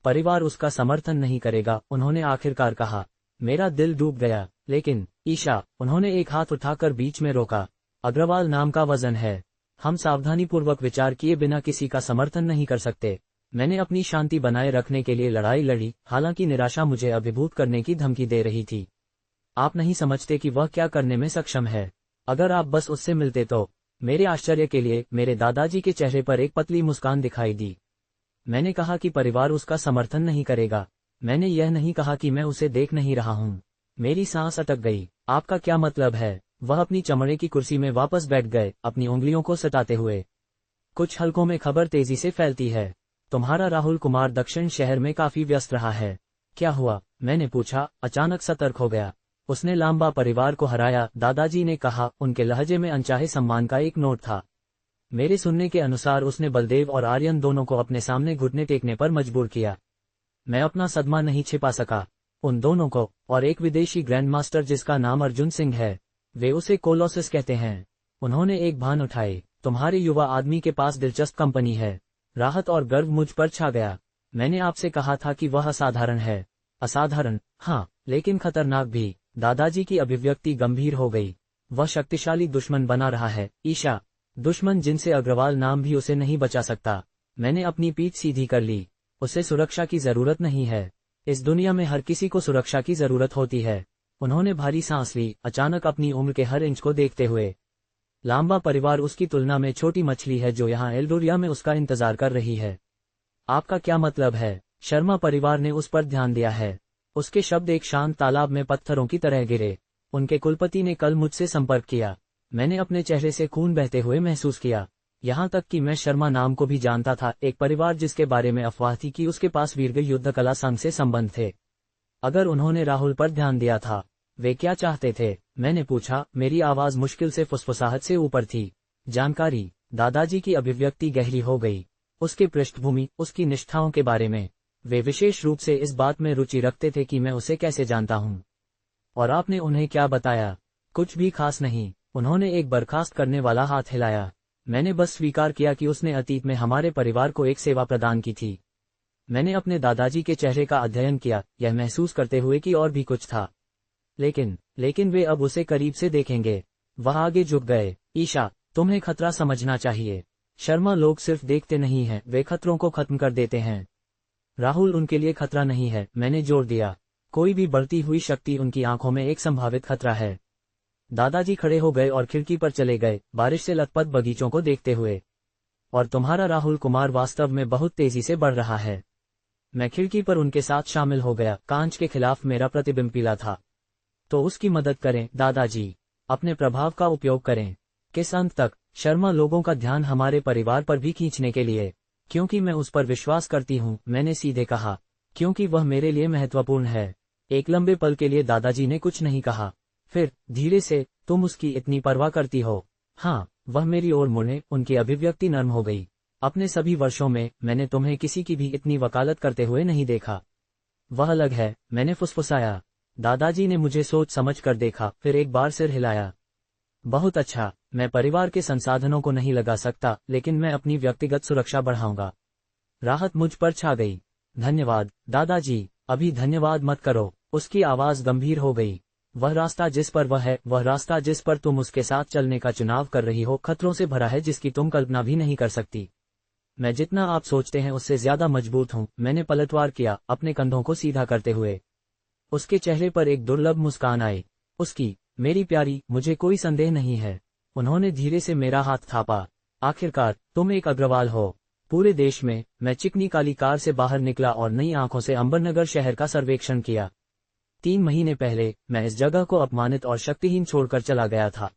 परिवार उसका समर्थन नहीं करेगा, उन्होंने आखिरकार कहा। मेरा दिल डूब गया। लेकिन ईशा, उन्होंने एक हाथ उठाकर बीच में रोका। अग्रवाल नाम का वजन है। हम सावधानीपूर्वक विचार किए बिना किसी का समर्थन नहीं कर सकते। मैंने अपनी शांति बनाए रखने के लिए लड़ाई लड़ी, हालांकि निराशा मुझे अभिभूत करने की धमकी दे रही थी। आप नहीं समझते कि वह क्या करने में सक्षम है। अगर आप बस उससे मिलते तो। मेरे आश्चर्य के लिए मेरे दादाजी के चेहरे पर एक पतली मुस्कान दिखाई दी। मैंने कहा कि परिवार उसका समर्थन नहीं करेगा। मैंने यह नहीं कहा कि मैं उसे देख नहीं रहा हूँ। मेरी सांस अटक गई। आपका क्या मतलब है? वह अपनी चमड़े की कुर्सी में वापस बैठ गए, अपनी उंगलियों को सटाते हुए। कुछ हलकों में खबर तेजी से फैलती है। तुम्हारा राहुल कुमार दक्षिण शहर में काफी व्यस्त रहा है। क्या हुआ? मैंने पूछा, अचानक सतर्क हो गया। उसने लांबा परिवार को हराया, दादाजी ने कहा। उनके लहजे में अनचाहे सम्मान का एक नोट था। मेरे सुनने के अनुसार उसने बलदेव और आर्यन दोनों को अपने सामने घुटने टेकने पर मजबूर किया। मैं अपना सदमा नहीं छिपा सका। उन दोनों को, और एक विदेशी ग्रैंडमास्टर जिसका नाम अर्जुन सिंह है, वे उसे कोलोसस कहते हैं। उन्होंने एक भान उठाई। तुम्हारे युवा आदमी के पास दिलचस्प कंपनी है। राहत और गर्व मुझ पर छा गया। मैंने आपसे कहा था कि वह असाधारण है। असाधारण, हाँ, लेकिन खतरनाक भी। दादाजी की अभिव्यक्ति गंभीर हो गई। वह शक्तिशाली दुश्मन बना रहा है, ईशा। दुश्मन जिनसे अग्रवाल नाम भी उसे नहीं बचा सकता। मैंने अपनी पीठ सीधी कर ली। उसे सुरक्षा की जरूरत नहीं है। इस दुनिया में हर किसी को सुरक्षा की जरूरत होती है। उन्होंने भारी सांस ली, अचानक अपनी उम्र के हर इंच को देखते हुए। लांबा परिवार उसकी तुलना में छोटी मछली है जो यहाँ एल्डोरिया में उसका इंतजार कर रही है। आपका क्या मतलब है? शर्मा परिवार ने उस पर ध्यान दिया है। उसके शब्द एक शांत तालाब में पत्थरों की तरह गिरे। उनके कुलपति ने कल मुझसे संपर्क किया। मैंने अपने चेहरे से खून बहते हुए महसूस किया। यहाँ तक कि मैं शर्मा नाम को भी जानता था, एक परिवार जिसके बारे में अफवाह थी कि उसके पास वीरगई युद्ध कला संघ से संबंध थे। अगर उन्होंने राहुल पर ध्यान दिया था, वे क्या चाहते थे? मैंने पूछा। मेरी आवाज मुश्किल से फुसफुसाहट से ऊपर थी। जानकारी। दादाजी की अभिव्यक्ति गहरी हो गई। उसकी पृष्ठभूमि, उसकी निष्ठाओं के बारे में। वे विशेष रूप से इस बात में रुचि रखते थे कि मैं उसे कैसे जानता हूँ। और आपने उन्हें क्या बताया? कुछ भी खास नहीं। उन्होंने एक बर्खास्त करने वाला हाथ हिलाया। मैंने बस स्वीकार किया कि उसने अतीत में हमारे परिवार को एक सेवा प्रदान की थी। मैंने अपने दादाजी के चेहरे का अध्ययन किया, यह महसूस करते हुए कि और भी कुछ था। लेकिन वे अब उसे करीब से देखेंगे। वह आगे झुक गए। ईशा, तुम्हें खतरा समझना चाहिए। शर्मा लोग सिर्फ देखते नहीं हैं, वे खतरों को खत्म कर देते हैं। राहुल उनके लिए खतरा नहीं है, मैंने जोर दिया। कोई भी बढ़ती हुई शक्ति उनकी आंखों में एक संभावित खतरा है। दादाजी खड़े हो गए और खिड़की पर चले गए, बारिश से लथपथ बगीचों को देखते हुए। और तुम्हारा राहुल कुमार वास्तव में बहुत तेजी से बढ़ रहा है। मैं खिड़की पर उनके साथ शामिल हो गया। कांच के खिलाफ मेरा प्रतिबिंब पीला था। तो उसकी मदद करें दादाजी। अपने प्रभाव का उपयोग करें। किस अंत तक? शर्मा लोगों का ध्यान हमारे परिवार पर भी खींचने के लिए। क्योंकि मैं उस पर विश्वास करती हूँ, मैंने सीधे कहा। क्योंकि वह मेरे लिए महत्वपूर्ण है। एक लंबे पल के लिए दादाजी ने कुछ नहीं कहा। फिर धीरे से, तुम उसकी इतनी परवाह करती हो? हाँ। वह मेरी ओर मुड़े, उनकी अभिव्यक्ति नर्म हो गई। अपने सभी वर्षों में मैंने तुम्हें किसी की भी इतनी वकालत करते हुए नहीं देखा। वह अलग है, मैंने फुसफुसाया। दादाजी ने मुझे सोच समझ कर देखा, फिर एक बार सिर हिलाया। बहुत अच्छा, मैं परिवार के संसाधनों को नहीं लगा सकता, लेकिन मैं अपनी व्यक्तिगत सुरक्षा बढ़ाऊंगा। राहत मुझ पर छा गई। धन्यवाद दादाजी। अभी धन्यवाद मत करो। उसकी आवाज गंभीर हो गई। वह रास्ता जिस पर वह है, वह रास्ता जिस पर तुम उसके साथ चलने का चुनाव कर रही हो, खतरों से भरा है जिसकी तुम कल्पना भी नहीं कर सकती। मैं जितना आप सोचते हैं उससे ज्यादा मजबूत हूँ। मैंने पलटवार किया, अपने कंधों को सीधा करते हुए। उसके चेहरे पर एक दुर्लभ मुस्कान आई। उसकी, मेरी प्यारी, मुझे कोई संदेह नहीं है। उन्होंने धीरे से मेरा हाथ थापा। आखिरकार, तुम एक अग्रवाल हो। पूरे देश में। मैं चिकनी काली कार से बाहर निकला और नई आंखों से अंबरनगर शहर का सर्वेक्षण किया। 3 महीने पहले, मैं इस जगह को अपमानित और शक्तिहीन छोड़कर चला गया था।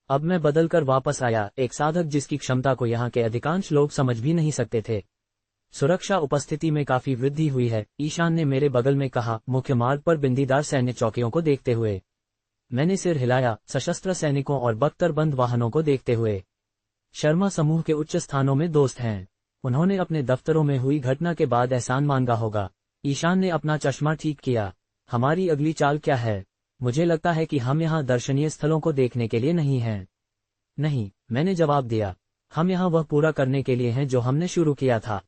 अब मैं बदलकर वापस आया, एक साधक जिसकी क्षमता को यहाँ के अधिकांश लोग समझ भी नहीं सकते थे। सुरक्षा उपस्थिति में काफी वृद्धि हुई है, ईशान ने मेरे बगल में कहा, मुख्य मार्ग पर बिंदीदार सैन्य चौकियों को देखते हुए। मैंने सिर हिलाया, सशस्त्र सैनिकों और बख्तरबंद वाहनों को देखते हुए। शर्मा समूह के उच्च स्थानों में दोस्त हैं। उन्होंने अपने दफ्तरों में हुई घटना के बाद एहसान मांगा होगा। ईशान ने अपना चश्मा ठीक किया। हमारी अगली चाल क्या है? मुझे लगता है कि हम यहाँ दर्शनीय स्थलों को देखने के लिए नहीं हैं। नहीं, मैंने जवाब दिया। हम यहाँ वह पूरा करने के लिए हैं जो हमने शुरू किया था।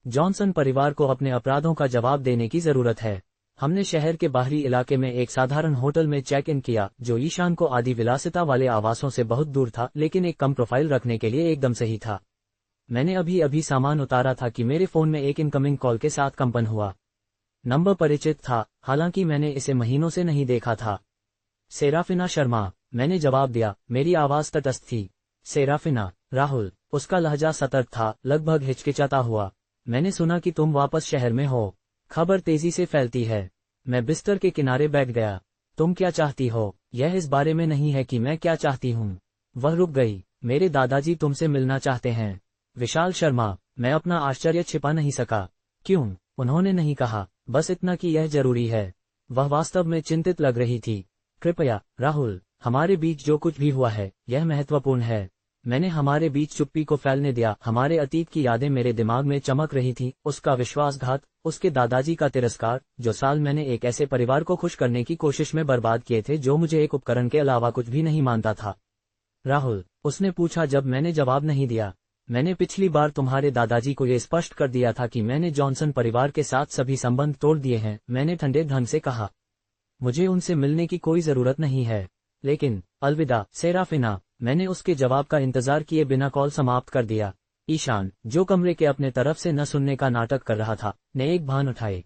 जॉनसन परिवार को अपने अपराधों का जवाब देने की जरूरत है। हमने शहर के बाहरी इलाके में एक साधारण होटल में चेक इन किया, जो ईशान को आदि विलासिता वाले आवासों से बहुत दूर था, लेकिन एक कम प्रोफाइल रखने के लिए एकदम सही था। मैंने अभी सामान उतारा था कि मेरे फोन में एक इनकमिंग कॉल के साथ कंपन हुआ। नंबर परिचित था, हालांकि मैंने इसे महीनों से नहीं देखा था। सेराफिना शर्मा, मैंने जवाब दिया, मेरी आवाज तटस्थ थी। सेराफिना, राहुल। उसका लहजा सतर्क था, लगभग हिचकिचाता हुआ। मैंने सुना कि तुम वापस शहर में हो। खबर तेजी से फैलती है। मैं बिस्तर के किनारे बैठ गया। तुम क्या चाहती हो? यह इस बारे में नहीं है कि मैं क्या चाहती हूँ। वह रुक गई। मेरे दादाजी तुमसे मिलना चाहते हैं। विशाल शर्मा। मैं अपना आश्चर्य छिपा नहीं सका। क्यों? उन्होंने नहीं कहा, बस इतना कि यह जरूरी है। वह वास्तव में चिंतित लग रही थी। कृपया राहुल, हमारे बीच जो कुछ भी हुआ है यह महत्वपूर्ण है। मैंने हमारे बीच चुप्पी को फैलने दिया। हमारे अतीत की यादें मेरे दिमाग में चमक रही थी। उसका विश्वासघात, उसके दादाजी का तिरस्कार, जो साल मैंने एक ऐसे परिवार को खुश करने की कोशिश में बर्बाद किए थे जो मुझे एक उपकरण के अलावा कुछ भी नहीं मानता था। राहुल, उसने पूछा जब मैंने जवाब नहीं दिया। मैंने पिछली बार तुम्हारे दादाजी को यह स्पष्ट कर दिया था कि मैंने जॉनसन परिवार के साथ सभी संबंध तोड़ दिए हैं, मैंने ठंडे ढंग से कहा। मुझे उनसे मिलने की कोई जरूरत नहीं है। लेकिन अलविदा सेराफिना। मैंने उसके जवाब का इंतजार किए बिना कॉल समाप्त कर दिया। ईशान, जो कमरे के अपने तरफ से न सुनने का नाटक कर रहा था, ने एक भान उठाए।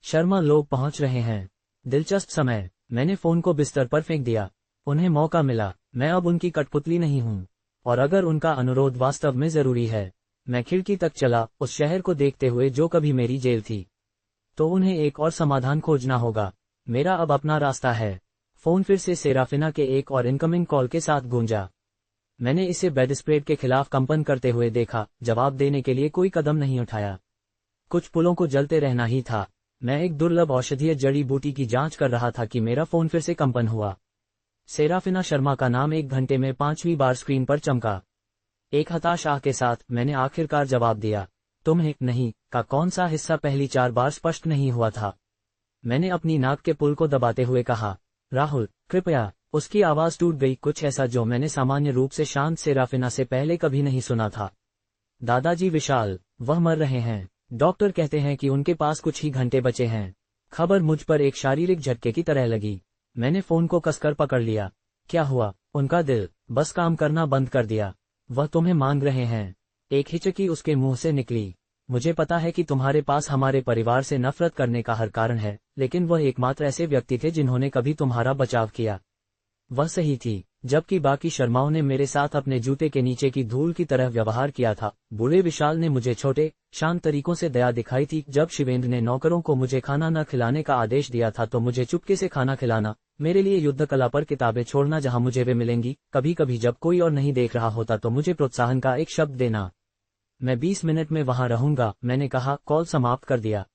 शर्मा लोग पहुंच रहे हैं। दिलचस्प समय। मैंने फोन को बिस्तर पर फेंक दिया। उन्हें मौका मिला। मैं अब उनकी कठपुतली नहीं हूं। और अगर उनका अनुरोध वास्तव में जरूरी है। मैं खिड़की तक चला, उस शहर को देखते हुए जो कभी मेरी जेल थी। तो उन्हें एक और समाधान खोजना होगा। मेरा अब अपना रास्ता है। फोन फिर से सेराफिना के एक और इनकमिंग कॉल के साथ गूंजा। मैंने इसे बेडस्प्रेड के खिलाफ कंपन करते हुए देखा। जवाब देने के लिए कोई कदम नहीं उठाया। कुछ पुलों को जलते रहना ही था। मैं एक दुर्लभ औषधीय जड़ी बूटी की जांच कर रहा था कि मेरा फोन फिर से कंपन हुआ। सेराफिना शर्मा का नाम 1 घंटे में 5वीं बार स्क्रीन पर चमका। एक हताश आह के साथ मैंने आखिरकार जवाब दिया। तुम्हें नहीं का कौन सा हिस्सा पहली 4 बार स्पष्ट नहीं हुआ था? मैंने अपनी नाक के पुल को दबाते हुए कहा। राहुल, कृपया। उसकी आवाज टूट गई, कुछ ऐसा जो मैंने सामान्य रूप से शांत सेराफिना से पहले कभी नहीं सुना था। दादाजी विशाल, वह मर रहे हैं। डॉक्टर कहते हैं कि उनके पास कुछ ही घंटे बचे हैं। खबर मुझ पर एक शारीरिक झटके की तरह लगी। मैंने फोन को कसकर पकड़ लिया। क्या हुआ? उनका दिल बस काम करना बंद कर दिया। वह तुम्हें मांग रहे हैं। एक हिचकी उसके मुंह से निकली। मुझे पता है कि तुम्हारे पास हमारे परिवार से नफरत करने का हर कारण है, लेकिन वह एकमात्र ऐसे व्यक्ति थे जिन्होंने कभी तुम्हारा बचाव किया। वह सही थी, जबकि बाकी शर्माओं ने मेरे साथ अपने जूते के नीचे की धूल की तरह व्यवहार किया था। बूढ़े विशाल ने मुझे छोटे, शांत तरीकों से दया दिखाई थी। जब शिवेंद्र ने नौकरों को मुझे खाना न खिलाने का आदेश दिया था तो मुझे चुपके से खाना खिलाना, मेरे लिए युद्ध कला पर किताबें छोड़ना जहां मुझे वे मिलेंगी, कभी कभी जब कोई और नहीं देख रहा होता तो मुझे प्रोत्साहन का एक शब्द देना। मैं 20 मिनट में वहां रहूंगा, मैंने कहा। कॉल समाप्त कर दिया।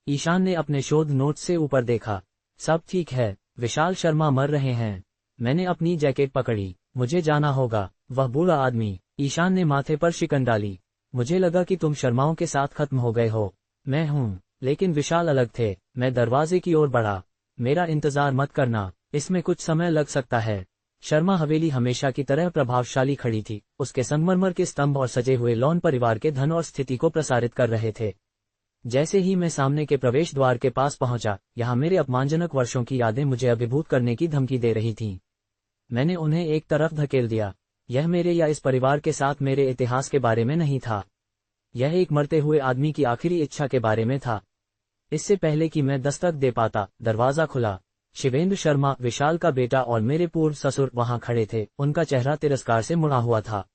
ईशान ने अपने शोध नोट से ऊपर देखा। सब ठीक है, विशाल शर्मा मर रहे हैं। मैंने अपनी जैकेट पकड़ी। मुझे जाना होगा। वह बूढ़ा आदमी। ईशान ने माथे पर शिकन डाली। मुझे लगा कि तुम शर्माओं के साथ खत्म हो गए हो। मैं हूं। लेकिन विशाल अलग थे। मैं दरवाजे की ओर बढ़ा। मेरा इंतजार मत करना, इसमें कुछ समय लग सकता है। शर्मा हवेली हमेशा की तरह प्रभावशाली खड़ी थी। उसके संगमरमर के स्तंभ और सजे हुए लॉन परिवार के धन और स्थिति को प्रसारित कर रहे थे। जैसे ही मैं सामने के प्रवेश द्वार के पास पहुंचा, यहाँ मेरे अपमानजनक वर्षों की यादें मुझे अभिभूत करने की धमकी दे रही थीं। मैंने उन्हें एक तरफ धकेल दिया। यह मेरे या इस परिवार के साथ मेरे इतिहास के बारे में नहीं था। यह एक मरते हुए आदमी की आखिरी इच्छा के बारे में था। इससे पहले कि मैं दस्तक दे पाता, दरवाजा खुला। शिवेंद्र शर्मा, विशाल का बेटा और मेरे पूर्व ससुर वहां खड़े थे। उनका चेहरा तिरस्कार से मुड़ा हुआ था।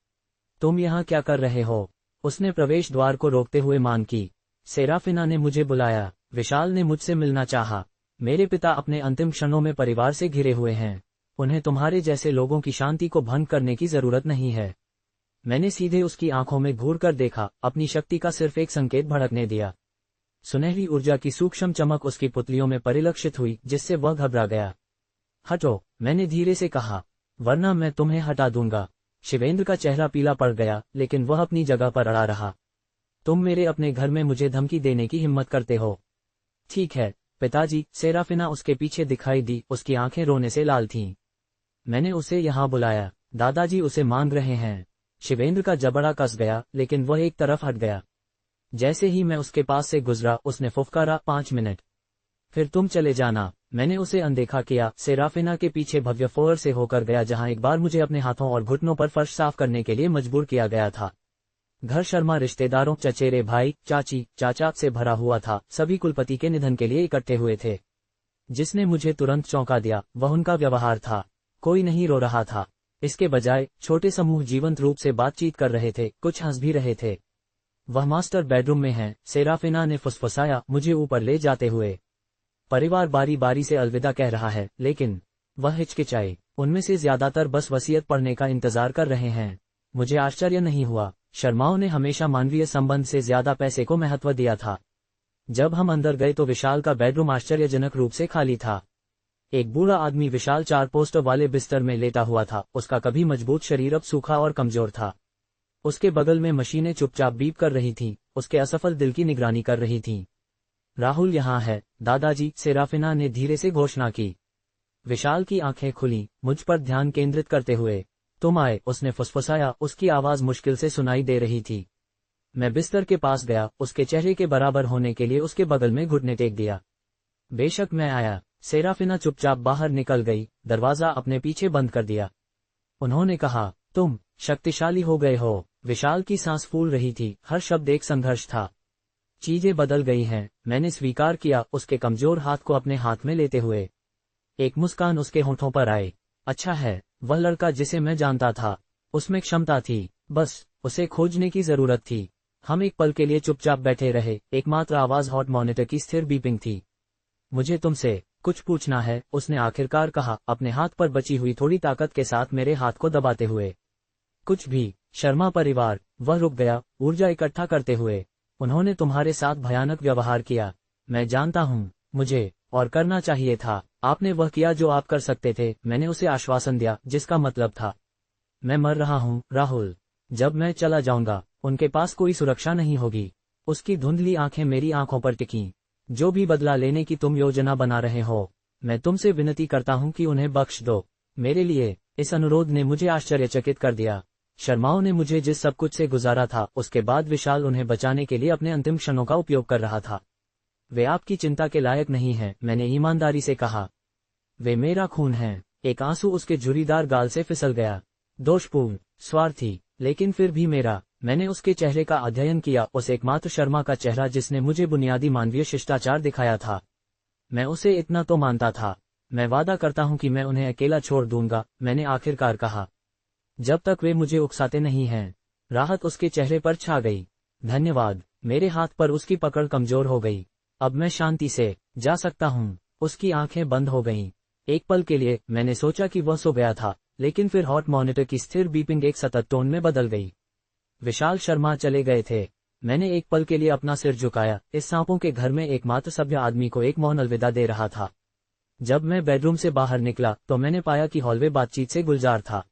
तुम यहाँ क्या कर रहे हो? उसने प्रवेश द्वार को रोकते हुए मांग की। सेराफिना ने मुझे बुलाया। विशाल ने मुझसे मिलना चाहा। मेरे पिता अपने अंतिम क्षणों में परिवार से घिरे हुए हैं। उन्हें तुम्हारे जैसे लोगों की शांति को भंग करने की जरूरत नहीं है। मैंने सीधे उसकी आंखों में घूर कर देखा, अपनी शक्ति का सिर्फ एक संकेत भड़कने दिया। सुनहरी ऊर्जा की सूक्ष्म चमक उसकी पुतलियों में परिलक्षित हुई, जिससे वह घबरा गया। हटो, मैंने धीरे से कहा, वरना मैं तुम्हें हटा दूंगा। शिवेंद्र का चेहरा पीला पड़ गया, लेकिन वह अपनी जगह पर अड़ा रहा। तुम मेरे अपने घर में मुझे धमकी देने की हिम्मत करते हो? ठीक है पिताजी। सेराफिना उसके पीछे दिखाई दी। उसकी आंखें रोने से लाल थीं। मैंने उसे यहाँ बुलाया। दादाजी उसे मांग रहे हैं। शिवेंद्र का जबड़ा कस गया, लेकिन वह एक तरफ हट गया। जैसे ही मैं उसके पास से गुजरा, उसने फुफकारा, 5 मिनट। फिर तुम चले जाना। मैंने उसे अनदेखा किया। सेराफिना के पीछे भव्य फोर से होकर गया, जहां एक बार मुझे अपने हाथों और घुटनों पर फर्श साफ करने के लिए मजबूर किया गया था। घर शर्मा रिश्तेदारों, चचेरे भाई, चाची, चाचा से भरा हुआ था। सभी कुलपति के निधन के लिए इकट्ठे हुए थे। जिसने मुझे तुरंत चौंका दिया वह उनका व्यवहार था। कोई नहीं रो रहा था। इसके बजाय छोटे समूह जीवंत रूप से बातचीत कर रहे थे, कुछ हंस भी रहे थे। वह मास्टर बेडरूम में है, सेराफिना ने फुसफुसाया मुझे ऊपर ले जाते हुए। परिवार बारी बारी से अलविदा कह रहा है, लेकिन वह हिचकिचाई। उनमें से ज्यादातर बस वसीयत पढ़ने का इंतजार कर रहे हैं। मुझे आश्चर्य नहीं हुआ। शर्माओं ने हमेशा मानवीय संबंध से ज्यादा पैसे को महत्व दिया था। जब हम अंदर गए तो विशाल का बेडरूम आश्चर्यजनक रूप से खाली था। एक बूढ़ा आदमी विशाल 4 पोस्टर वाले बिस्तर में लेटा हुआ था। उसका कभी मजबूत शरीर अब सूखा और कमजोर था। उसके बगल में मशीनें चुपचाप बीप कर रही थीं, उसके असफल दिल की निगरानी कर रही थीं। राहुल यहाँ है, दादाजी, सेराफिना ने धीरे से घोषणा की। विशाल की आंखें खुली, मुझ पर ध्यान केंद्रित करते हुए। तुम आए, उसने फुसफुसाया, उसकी आवाज मुश्किल से सुनाई दे रही थी। मैं बिस्तर के पास गया, उसके चेहरे के बराबर होने के लिए उसके बगल में घुटने टेक दिया। बेशक मैं आया। सेराफिना चुपचाप बाहर निकल गई, दरवाजा अपने पीछे बंद कर दिया। उन्होंने कहा, तुम शक्तिशाली हो गए हो। विशाल की सांस फूल रही थी, हर शब्द एक संघर्ष था। चीजें बदल गई हैं, मैंने स्वीकार किया, उसके कमजोर हाथ को अपने हाथ में लेते हुए। एक मुस्कान उसके होठों पर आई। अच्छा है, वह लड़का जिसे मैं जानता था। उसमें क्षमता थी, बस उसे खोजने की जरूरत थी। हम एक पल के लिए चुपचाप बैठे रहे। एकमात्र आवाज हॉट मॉनिटर की स्थिर बीपिंग थी। मुझे तुमसे कुछ पूछना है, उसने आखिरकार कहा, अपने हाथ पर बची हुई थोड़ी ताकत के साथ मेरे हाथ को दबाते हुए। कुछ भी, शर्मा परिवार। वह रुक गया, ऊर्जा इकट्ठा करते हुए। उन्होंने तुम्हारे साथ भयानक व्यवहार किया। मैं जानता हूँ, मुझे और करना चाहिए था। आपने वह किया जो आप कर सकते थे। मैंने उसे आश्वासन दिया, जिसका मतलब था मैं मर रहा हूँ राहुल। जब मैं चला जाऊंगा, उनके पास कोई सुरक्षा नहीं होगी। उसकी धुंधली आंखें मेरी आंखों पर टिकीं। जो भी बदला लेने की तुम योजना बना रहे हो, मैं तुमसे विनती करता हूं कि उन्हें बख्श दो। मेरे लिए इस अनुरोध ने मुझे आश्चर्यचकित कर दिया। शर्माओं ने मुझे जिस सब कुछ से गुजारा था, उसके बाद विशाल उन्हें बचाने के लिए अपने अंतिम क्षणों का उपयोग कर रहा था। वे आपकी चिंता के लायक नहीं हैं, मैंने ईमानदारी से कहा। वे मेरा खून हैं। एक आंसू उसके झुर्रीदार गाल से फिसल गया। दोषपूर्ण, स्वार्थी, लेकिन फिर भी मेरा। मैंने उसके चेहरे का अध्ययन किया, उस एकमात्र शर्मा का चेहरा जिसने मुझे बुनियादी मानवीय शिष्टाचार दिखाया था। मैं उसे इतना तो मानता था। मैं वादा करता हूं कि मैं उन्हें अकेला छोड़ दूंगा, मैंने आखिरकार कहा। जब तक वे मुझे उकसाते नहीं हैं। राहत उसके चेहरे पर छा गई। धन्यवाद। मेरे हाथ पर उसकी पकड़ कमजोर हो गई। अब मैं शांति से जा सकता हूं। उसकी आंखें बंद हो गईं। एक पल के लिए मैंने सोचा कि वह सो गया था, लेकिन फिर हॉट मॉनिटर की स्थिर बीपिंग एक सतत टोन में बदल गई। विशाल शर्मा चले गए थे। मैंने एक पल के लिए अपना सिर झुकाया। इस सांपों के घर में एकमात्र सभ्य आदमी को एक मौन अलविदा दे रहा था। जब मैं बेडरूम से बाहर निकला तो मैंने पाया कि हॉलवे बातचीत से गुलजार था।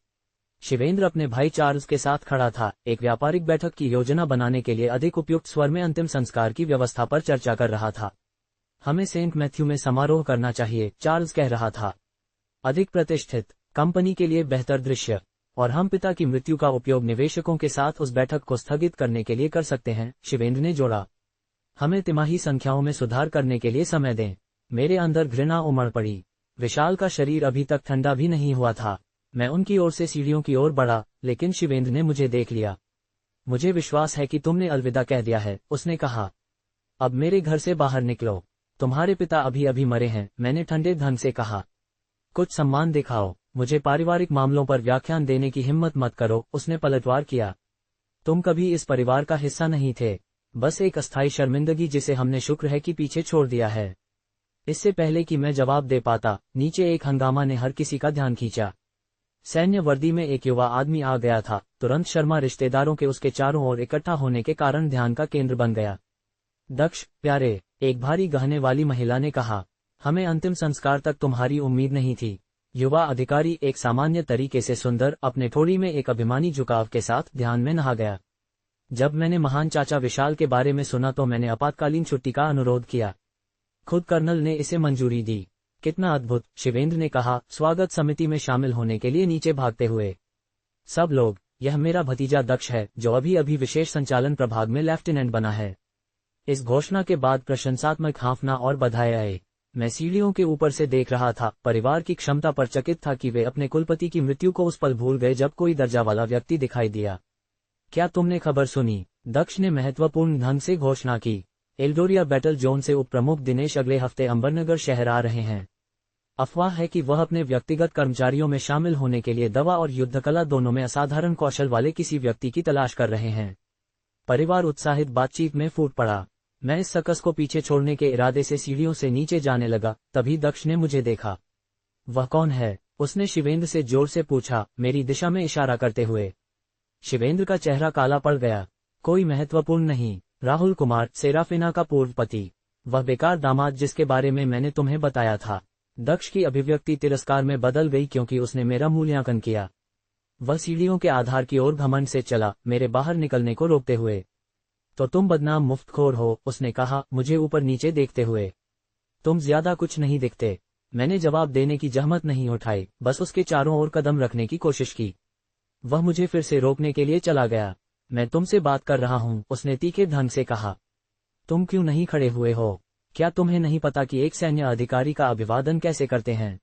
शिवेंद्र अपने भाई चार्ल्स के साथ खड़ा था, एक व्यापारिक बैठक की योजना बनाने के लिए अधिक उपयुक्त स्वर में अंतिम संस्कार की व्यवस्था पर चर्चा कर रहा था। हमें सेंट मैथ्यू में समारोह करना चाहिए, चार्ल्स कह रहा था। अधिक प्रतिष्ठित, कंपनी के लिए बेहतर दृश्य, और हम पिता की मृत्यु का उपयोग निवेशकों के साथ उस बैठक को स्थगित करने के लिए कर सकते हैं, शिवेंद्र ने जोड़ा। हमें तिमाही संख्याओं में सुधार करने के लिए समय दें। मेरे अंदर घृणा उमड़ पड़ी। विशाल का शरीर अभी तक ठंडा भी नहीं हुआ था। मैं उनकी ओर से सीढ़ियों की ओर बढ़ा, लेकिन शिवेंद्र ने मुझे देख लिया। मुझे विश्वास है कि तुमने अलविदा कह दिया है, उसने कहा। अब मेरे घर से बाहर निकलो। तुम्हारे पिता अभी अभी मरे हैं, मैंने ठंडे ढंग से कहा। कुछ सम्मान दिखाओ। मुझे पारिवारिक मामलों पर व्याख्यान देने की हिम्मत मत करो, उसने पलटवार किया। तुम कभी इस परिवार का हिस्सा नहीं थे, बस एक अस्थायी शर्मिंदगी जिसे हमने शुक्र है कि पीछे छोड़ दिया है। इससे पहले कि मैं जवाब दे पाता, नीचे एक हंगामा ने हर किसी का ध्यान खींचा। सैन्य वर्दी में एक युवा आदमी आ गया था। तुरंत शर्मा रिश्तेदारों के उसके चारों ओर इकट्ठा होने के कारण ध्यान का केंद्र बन गया। दक्ष, प्यारे, एक भारी गहने वाली महिला ने कहा, हमें अंतिम संस्कार तक तुम्हारी उम्मीद नहीं थी। युवा अधिकारी एक सामान्य तरीके से सुंदर, अपने ठोड़ी में एक अभिमानी झुकाव के साथ ध्यान में नहा गया। जब मैंने महान चाचा विशाल के बारे में सुना तो मैंने आपातकालीन छुट्टी का अनुरोध किया। खुद कर्नल ने इसे मंजूरी दी। कितना अद्भुत, शिवेंद्र ने कहा, स्वागत समिति में शामिल होने के लिए नीचे भागते हुए। सब लोग, यह मेरा भतीजा दक्ष है, जो अभी अभी विशेष संचालन प्रभाग में लेफ्टिनेंट बना है। इस घोषणा के बाद प्रशंसात्मक हांफना और बधाई आए। मैं सीढ़ियों के ऊपर से देख रहा था, परिवार की क्षमता पर चकित था कि वे अपने कुलपति की मृत्यु को उस पल भूल गए जब कोई दर्जा वाला व्यक्ति दिखाई दिया। क्या तुमने खबर सुनी? दक्ष ने महत्वपूर्ण ढंग से घोषणा की। एल्डोरिया बैटल जोन से उप प्रमुख दिनेश अगले हफ्ते अंबरनगर शहर आ रहे हैं। अफवाह है कि वह अपने व्यक्तिगत कर्मचारियों में शामिल होने के लिए दवा और युद्धकला दोनों में असाधारण कौशल वाले किसी व्यक्ति की तलाश कर रहे हैं। परिवार उत्साहित बातचीत में फूट पड़ा। मैं इस सर्कस को पीछे छोड़ने के इरादे से सीढ़ियों से नीचे जाने लगा, तभी दक्ष ने मुझे देखा। वह कौन है? उसने शिवेंद्र से जोर से पूछा, मेरी दिशा में इशारा करते हुए। शिवेंद्र का चेहरा काला पड़ गया। कोई महत्वपूर्ण नहीं, राहुल कुमार, सेराफिना का पूर्व पति, वह बेकार दामाद जिसके बारे में मैंने तुम्हें बताया था। दक्ष की अभिव्यक्ति तिरस्कार में बदल गई क्योंकि उसने मेरा मूल्यांकन किया। वह सीढ़ियों के आधार की ओर घमंड से चला, मेरे बाहर निकलने को रोकते हुए। तो तुम बदनाम मुफ्तखोर हो, उसने कहा, मुझे ऊपर नीचे देखते हुए। तुम ज्यादा कुछ नहीं दिखते। मैंने जवाब देने की जहमत नहीं उठाई, बस उसके चारों ओर कदम रखने की कोशिश की। वह मुझे फिर से रोकने के लिए चला गया। मैं तुमसे बात कर रहा हूं, उसने तीखे ढंग से कहा। तुम क्यों नहीं खड़े हुए हो? क्या तुम्हें नहीं पता कि एक सैन्य अधिकारी का अभिवादन कैसे करते हैं?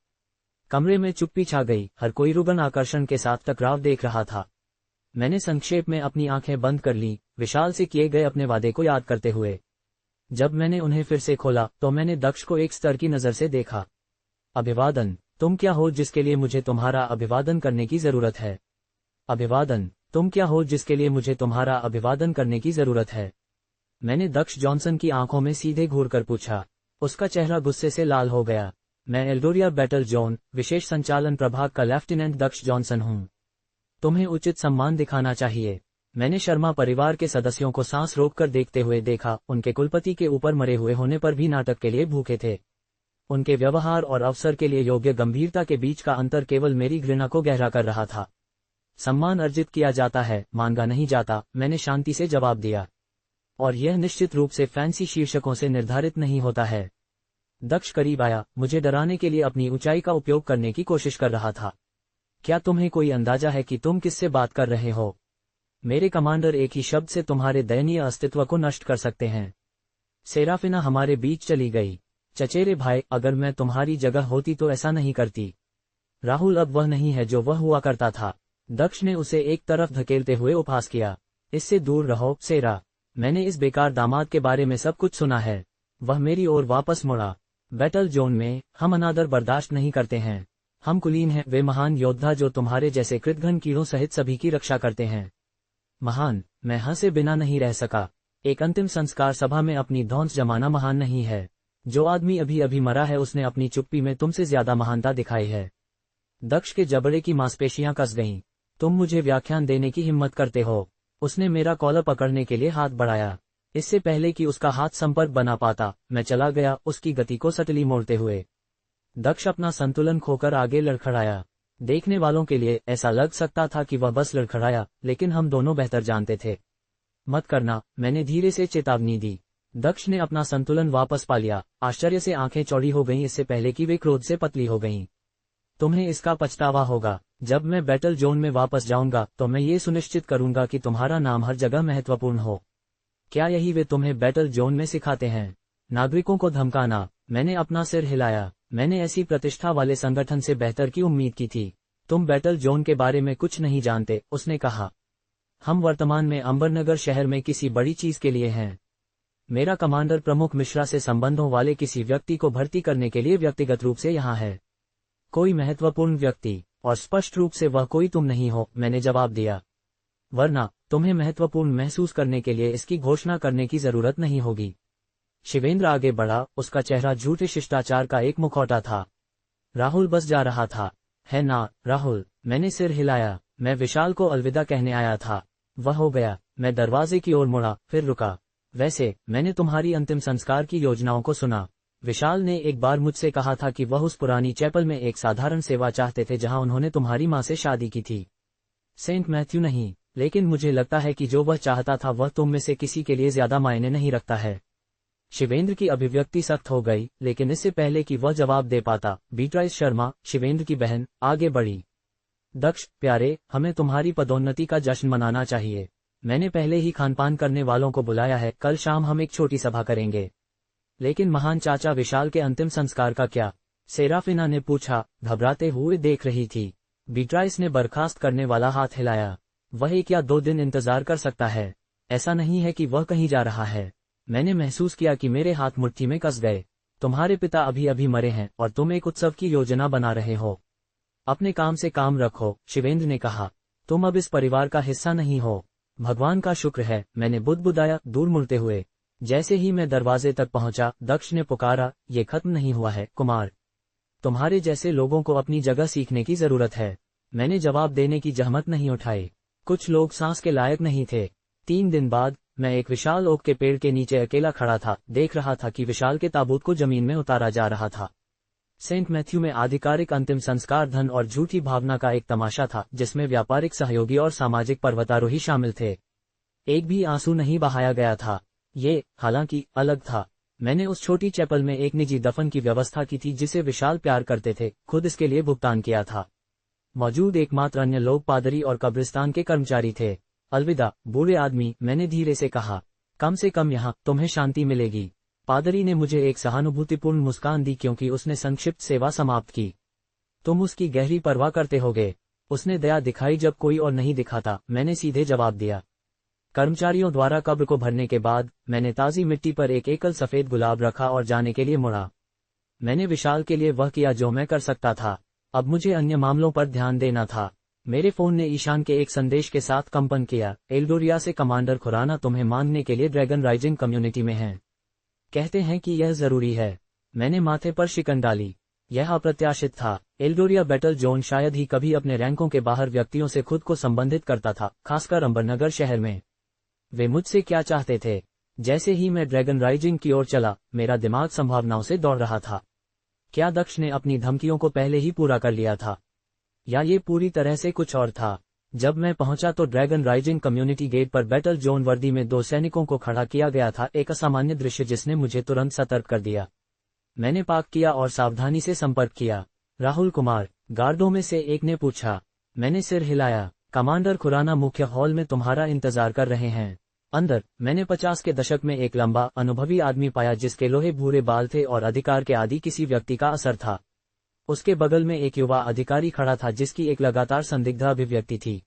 कमरे में चुप्पी छा गई, हर कोई रुग्ण आकर्षण के साथ टकराव देख रहा था। मैंने संक्षेप में अपनी आंखें बंद कर ली, विशाल से किए गए अपने वादे को याद करते हुए। जब मैंने उन्हें फिर से खोला तो मैंने दक्ष को एक स्तर की नजर से देखा। अभिवादन? तुम क्या हो जिसके लिए मुझे तुम्हारा अभिवादन करने की जरूरत है? अभिवादन? तुम क्या हो जिसके लिए मुझे तुम्हारा अभिवादन करने की जरूरत है? मैंने दक्ष जॉनसन की आंखों में सीधे घूरकर पूछा। उसका चेहरा गुस्से से लाल हो गया। मैं एल्डोरिया बैटल जोन विशेष संचालन प्रभाग का लेफ्टिनेंट दक्ष जॉनसन हूं। तुम्हें उचित सम्मान दिखाना चाहिए। मैंने शर्मा परिवार के सदस्यों को सांस रोककर देखते हुए देखा, उनके कुलपति के ऊपर मरे हुए होने पर भी नाटक के लिए भूखे थे। उनके व्यवहार और अवसर के लिए योग्य गंभीरता के बीच का अंतर केवल मेरी घृणा को गहरा कर रहा था। सम्मान अर्जित किया जाता है, मांगा नहीं जाता, मैंने शांति से जवाब दिया। और यह निश्चित रूप से फैंसी शीर्षकों से निर्धारित नहीं होता है। दक्ष करीब आया, मुझे डराने के लिए अपनी ऊंचाई का उपयोग करने की कोशिश कर रहा था। क्या तुम्हें कोई अंदाजा है कि तुम किससे बात कर रहे हो? मेरे कमांडर एक ही शब्द से तुम्हारे दयनीय अस्तित्व को नष्ट कर सकते हैं। सेराफिना हमारे बीच चली गई। चचेरे भाई, अगर मैं तुम्हारी जगह होती तो ऐसा नहीं करती। राहुल अब वह नहीं है जो वह हुआ करता था। दक्ष ने उसे एक तरफ धकेलते हुए उपहास किया। इससे दूर रहो, सेरा। मैंने इस बेकार दामाद के बारे में सब कुछ सुना है। वह मेरी ओर वापस मुड़ा। बैटल जोन में हम अनादर बर्दाश्त नहीं करते हैं। हम कुलीन हैं, वे महान योद्धा जो तुम्हारे जैसे कृतघ्न कीड़ों सहित सभी की रक्षा करते हैं। महान? मैं हंसे बिना नहीं रह सका। एक अंतिम संस्कार सभा में अपनी धौंस जमाना महान नहीं है। जो आदमी अभी अभी मरा है उसने अपनी चुप्पी में तुमसे ज्यादा महानता दिखाई है। दक्ष के जबड़े की मांसपेशियां कस गईं। तुम मुझे व्याख्यान देने की हिम्मत करते हो? उसने मेरा कॉलर पकड़ने के लिए हाथ बढ़ाया। इससे पहले कि उसका हाथ संपर्क बना पाता, मैं चला गया, उसकी गति को सटली मोड़ते हुए। दक्ष अपना संतुलन खोकर आगे लड़खड़ाया। देखने वालों के लिए ऐसा लग सकता था कि वह बस लड़खड़ाया, लेकिन हम दोनों बेहतर जानते थे। मत करना, मैंने धीरे से चेतावनी दी। दक्ष ने अपना संतुलन वापस पा लिया। आश्चर्य से आंखें चौड़ी हो गईं, इससे पहले कि वे क्रोध से पतली हो गईं। तुम्हें इसका पछतावा होगा। जब मैं बैटल जोन में वापस जाऊंगा तो मैं ये सुनिश्चित करूंगा कि तुम्हारा नाम हर जगह महत्वपूर्ण हो। क्या यही वे तुम्हें बैटल जोन में सिखाते हैं? नागरिकों को धमकाना? मैंने अपना सिर हिलाया। मैंने ऐसी प्रतिष्ठा वाले संगठन से बेहतर की उम्मीद की थी। तुम बैटल जोन के बारे में कुछ नहीं जानते, उसने कहा। हम वर्तमान में अंबरनगर शहर में किसी बड़ी चीज के लिए हैं। मेरा कमांडर प्रमुख मिश्रा से संबंधों वाले किसी व्यक्ति को भर्ती करने के लिए व्यक्तिगत रूप से यहाँ है। कोई महत्वपूर्ण व्यक्ति, और स्पष्ट रूप से वह कोई तुम नहीं हो, मैंने जवाब दिया। वरना तुम्हें महत्वपूर्ण महसूस करने के लिए इसकी घोषणा करने की जरूरत नहीं होगी। शिवेंद्र आगे बढ़ा, उसका चेहरा झूठे शिष्टाचार का एक मुखौटा था। राहुल बस जा रहा था। है ना, राहुल? मैंने सिर हिलाया। मैं विशाल को अलविदा कहने आया था। वह हो गया। मैं दरवाजे की ओर मुड़ा, फिर रुका। वैसे मैंने तुम्हारी अंतिम संस्कार की योजनाओं को सुना। विशाल ने एक बार मुझसे कहा था कि वह उस पुरानी चैपल में एक साधारण सेवा चाहते थे जहां उन्होंने तुम्हारी मां से शादी की थी। सेंट मैथ्यू नहीं, लेकिन मुझे लगता है कि जो वह चाहता था वह तुम में से किसी के लिए ज्यादा मायने नहीं रखता है। शिवेंद्र की अभिव्यक्ति सख्त हो गई, लेकिन इससे पहले कि वह जवाब दे पाता, बीट्राइस शर्मा, शिवेंद्र की बहन, आगे बढ़ी। दक्ष प्यारे, हमें तुम्हारी पदोन्नति का जश्न मनाना चाहिए। मैंने पहले ही खानपान करने वालों को बुलाया है, कल शाम हम एक छोटी सभा करेंगे। लेकिन महान चाचा विशाल के अंतिम संस्कार का क्या? सेराफिना ने पूछा, घबराते हुए देख रही थी। बीट्राइस ने बर्खास्त करने वाला हाथ हिलाया। वह 1 या 2 दिन इंतजार कर सकता है। ऐसा नहीं है कि वह कहीं जा रहा है। मैंने महसूस किया कि मेरे हाथ मुट्ठी में कस गए। तुम्हारे पिता अभी अभी मरे हैं और तुम एक उत्सव की योजना बना रहे हो। अपने काम से काम रखो, शिवेंद्र ने कहा। तुम अब इस परिवार का हिस्सा नहीं हो। भगवान का शुक्र है, मैंने बुदबुदाया दूर मुड़ते हुए। जैसे ही मैं दरवाजे तक पहुंचा, दक्ष ने पुकारा, ये खत्म नहीं हुआ है कुमार। तुम्हारे जैसे लोगों को अपनी जगह सीखने की जरूरत है। मैंने जवाब देने की जहमत नहीं उठाई। कुछ लोग सांस के लायक नहीं थे। 3 दिन बाद मैं एक विशाल ओक के पेड़ के नीचे अकेला खड़ा था, देख रहा था कि विशाल के ताबूत को जमीन में उतारा जा रहा था। सेंट मैथ्यू में आधिकारिक अंतिम संस्कार धन और झूठी भावना का एक तमाशा था, जिसमें व्यापारिक सहयोगी और सामाजिक पर्वतारोही शामिल थे। एक भी आंसू नहीं बहाया गया था। ये, हालांकि, अलग था। मैंने उस छोटी चैपल में एक निजी दफन की व्यवस्था की थी जिसे विशाल प्यार करते थे, खुद इसके लिए भुगतान किया था। मौजूद एकमात्र अन्य लोग पादरी और कब्रिस्तान के कर्मचारी थे। अलविदा बूढ़े आदमी, मैंने धीरे से कहा। कम से कम यहाँ तुम्हें शांति मिलेगी। पादरी ने मुझे एक सहानुभूतिपूर्ण मुस्कान दी क्योंकि उसने संक्षिप्त सेवा समाप्त की। तुम उसकी गहरी परवाह करते होगे। उसने दया दिखाई जब कोई और नहीं दिखाता, मैंने सीधे जवाब दिया। कर्मचारियों द्वारा कब्र को भरने के बाद मैंने ताज़ी मिट्टी पर एक एकल सफेद गुलाब रखा और जाने के लिए मुड़ा। मैंने विशाल के लिए वह किया जो मैं कर सकता था। अब मुझे अन्य मामलों पर ध्यान देना था। मेरे फोन ने ईशान के एक संदेश के साथ कंपन किया। एल्डोरिया से कमांडर खुराना तुम्हें मांगने के लिए ड्रैगन राइजिंग कम्युनिटी में हैं। कहते हैं कि यह जरूरी है। मैंने माथे पर शिकन डाली। यह अप्रत्याशित था। एल्डोरिया बैटल जोन शायद ही कभी अपने रैंकों के बाहर व्यक्तियों से खुद को संबंधित करता था, खासकर अंबरनगर शहर में। वे मुझसे क्या चाहते थे? जैसे ही मैं ड्रैगन राइजिंग की ओर चला, मेरा दिमाग संभावनाओं से दौड़ रहा था। क्या दक्ष ने अपनी धमकियों को पहले ही पूरा कर लिया था, या ये पूरी तरह से कुछ और था? जब मैं पहुंचा तो ड्रैगन राइजिंग कम्युनिटी गेट पर बैटल जोन वर्दी में 2 सैनिकों को खड़ा किया गया था, एक असामान्य दृश्य जिसने मुझे तुरंत सतर्क कर दिया। मैंने पाक किया और सावधानी से संपर्क किया। राहुल कुमार, गार्डों में से एक ने पूछा। मैंने सिर हिलाया। कमांडर खुराना मुख्य हॉल में तुम्हारा इंतजार कर रहे हैं। अंदर, मैंने 50 के दशक में एक लंबा, अनुभवी आदमी पाया जिसके लोहे भूरे बाल थे और अधिकार के आदि किसी व्यक्ति का असर था। उसके बगल में एक युवा अधिकारी खड़ा था जिसकी एक लगातार संदिग्ध अभिव्यक्ति थी।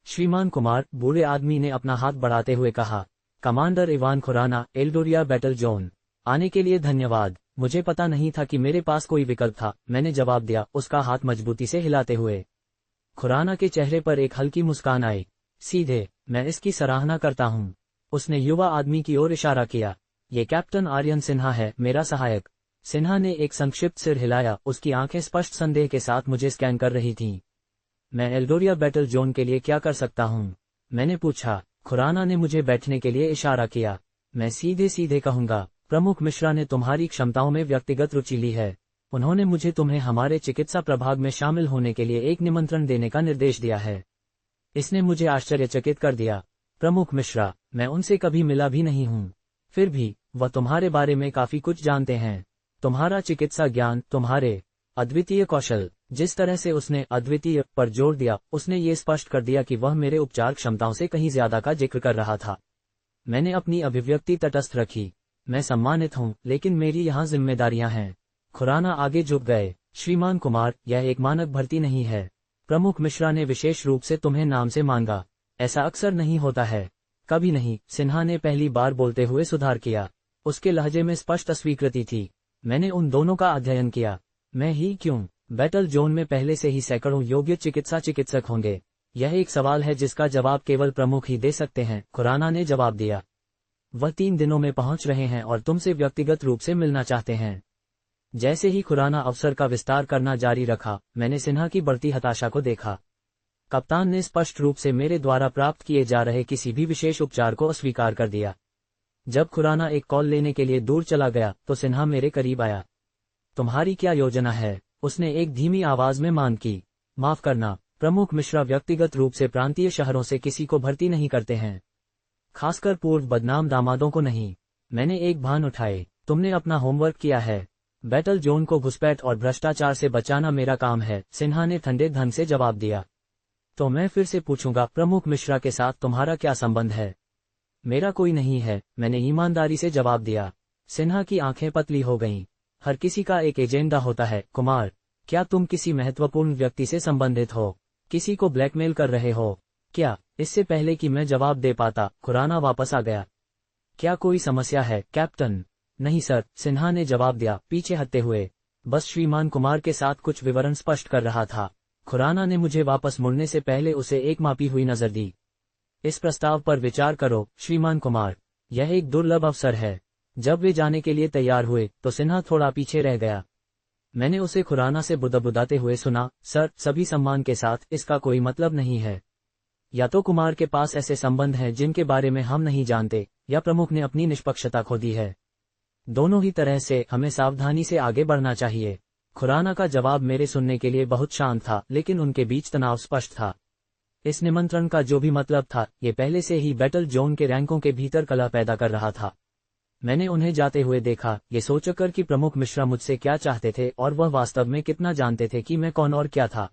श्रीमान कुमार, बूढ़े आदमी ने अपना हाथ बढ़ाते हुए कहा। Commander Ivan Khurana, Eldoria battle zone. आने के लिए धन्यवाद। मुझे पता नहीं था कि मेरे पास कोई विकल्प था, मैंने जवाब दिया, उसका हाथ मजबूती से हिलाते हुए। खुराना के चेहरे पर एक हल्की मुस्कान आई। सीधे, मैं इसकी सराहना करता हूँ। उसने युवा आदमी की ओर इशारा किया। ये कैप्टन आर्यन सिन्हा है, मेरा सहायक। सिन्हा ने एक संक्षिप्त सिर हिलाया, उसकी आंखें स्पष्ट संदेह के साथ मुझे स्कैन कर रही थीं। मैं एल्डोरिया बैटल जोन के लिए क्या कर सकता हूँ? मैंने पूछा। खुराना ने मुझे बैठने के लिए इशारा किया। मैं सीधे सीधे कहूंगा, प्रमुख मिश्रा ने तुम्हारी क्षमताओं में व्यक्तिगत रुचि ली है। उन्होंने मुझे तुम्हें हमारे चिकित्सा प्रभाग में शामिल होने के लिए एक निमंत्रण देने का निर्देश दिया है। इसने मुझे आश्चर्यचकित कर दिया। प्रमुख मिश्रा, मैं उनसे कभी मिला भी नहीं हूँ। फिर भी, वह तुम्हारे बारे में काफी कुछ जानते हैं। तुम्हारा चिकित्सा ज्ञान, तुम्हारे अद्वितीय कौशल। जिस तरह से उसने अद्वितीय पर जोर दिया, उसने ये स्पष्ट कर दिया कि वह मेरे उपचार क्षमताओं से कहीं ज्यादा का जिक्र कर रहा था। मैंने अपनी अभिव्यक्ति तटस्थ रखी। मैं सम्मानित हूँ, लेकिन मेरी यहाँ जिम्मेदारियां हैं। खुराना आगे झुक गए। श्रीमान कुमार, यह एक मानक भर्ती नहीं है। प्रमुख मिश्रा ने विशेष रूप से तुम्हें नाम से मांगा। ऐसा अक्सर नहीं होता है। कभी नहीं, सिन्हा ने पहली बार बोलते हुए सुधार किया। उसके लहजे में स्पष्ट अस्वीकृति थी। मैंने उन दोनों का अध्ययन किया। मैं ही क्यों? बैटल जोन में पहले से ही सैकड़ों योग्य चिकित्सक होंगे। यह एक सवाल है जिसका जवाब केवल प्रमुख ही दे सकते हैं, खुराना ने जवाब दिया। वह 3 दिनों में पहुंच रहे हैं और तुमसे व्यक्तिगत रूप से मिलना चाहते हैं। जैसे ही खुराना अवसर का विस्तार करना जारी रखा, मैंने सिन्हा की बढ़ती हताशा को देखा। कप्तान ने स्पष्ट रूप से मेरे द्वारा प्राप्त किए जा रहे किसी भी विशेष उपचार को अस्वीकार कर दिया। जब खुराना एक कॉल लेने के लिए दूर चला गया तो सिन्हा मेरे करीब आया। तुम्हारी क्या योजना है? उसने एक धीमी आवाज में मांग की। माफ करना, प्रमुख मिश्रा व्यक्तिगत रूप से प्रांतीय शहरों से किसी को भर्ती नहीं करते हैं, खासकर पूर्व बदनाम दामादों को नहीं। मैंने एक भान उठाए। तुमने अपना होमवर्क किया है। बैटल जोन को घुसपैठ और भ्रष्टाचार से बचाना मेरा काम है, सिन्हा ने ठंडे ढंग से जवाब दिया। तो मैं फिर से पूछूंगा, प्रमुख मिश्रा के साथ तुम्हारा क्या संबंध है? मेरा कोई नहीं है, मैंने ईमानदारी से जवाब दिया। सिन्हा की आंखें पतली हो गईं। हर किसी का एक एजेंडा होता है, कुमार। क्या तुम किसी महत्वपूर्ण व्यक्ति से संबंधित हो? किसी को ब्लैकमेल कर रहे हो क्या? इससे पहले कि मैं जवाब दे पाता, खुराना वापस आ गया। क्या कोई समस्या है, कैप्टन? नहीं सर, सिन्हा ने जवाब दिया, पीछे हटते हुए। बस श्रीमान कुमार के साथ कुछ विवरण स्पष्ट कर रहा था। खुराना ने मुझे वापस मुड़ने से पहले उसे एक मापी हुई नजर दी। इस प्रस्ताव पर विचार करो श्रीमान कुमार, यह एक दुर्लभ अवसर है। जब वे जाने के लिए तैयार हुए तो सिन्हा थोड़ा पीछे रह गया। मैंने उसे खुराना से बुदबुदाते हुए सुना, सर, सभी सम्मान के साथ, इसका कोई मतलब नहीं है। या तो कुमार के पास ऐसे संबंध हैं जिनके बारे में हम नहीं जानते, या प्रमुख ने अपनी निष्पक्षता खो दी है। दोनों ही तरह से हमें सावधानी से आगे बढ़ना चाहिए। खुराना का जवाब मेरे सुनने के लिए बहुत शांत था, लेकिन उनके बीच तनाव स्पष्ट था। इस निमंत्रण का जो भी मतलब था, ये पहले से ही बैटल जोन के रैंकों के भीतर कलह पैदा कर रहा था। मैंने उन्हें जाते हुए देखा, ये सोचकर कि प्रमुख मिश्रा मुझसे क्या चाहते थे और वह वास्तव में कितना जानते थे कि मैं कौन और क्या था।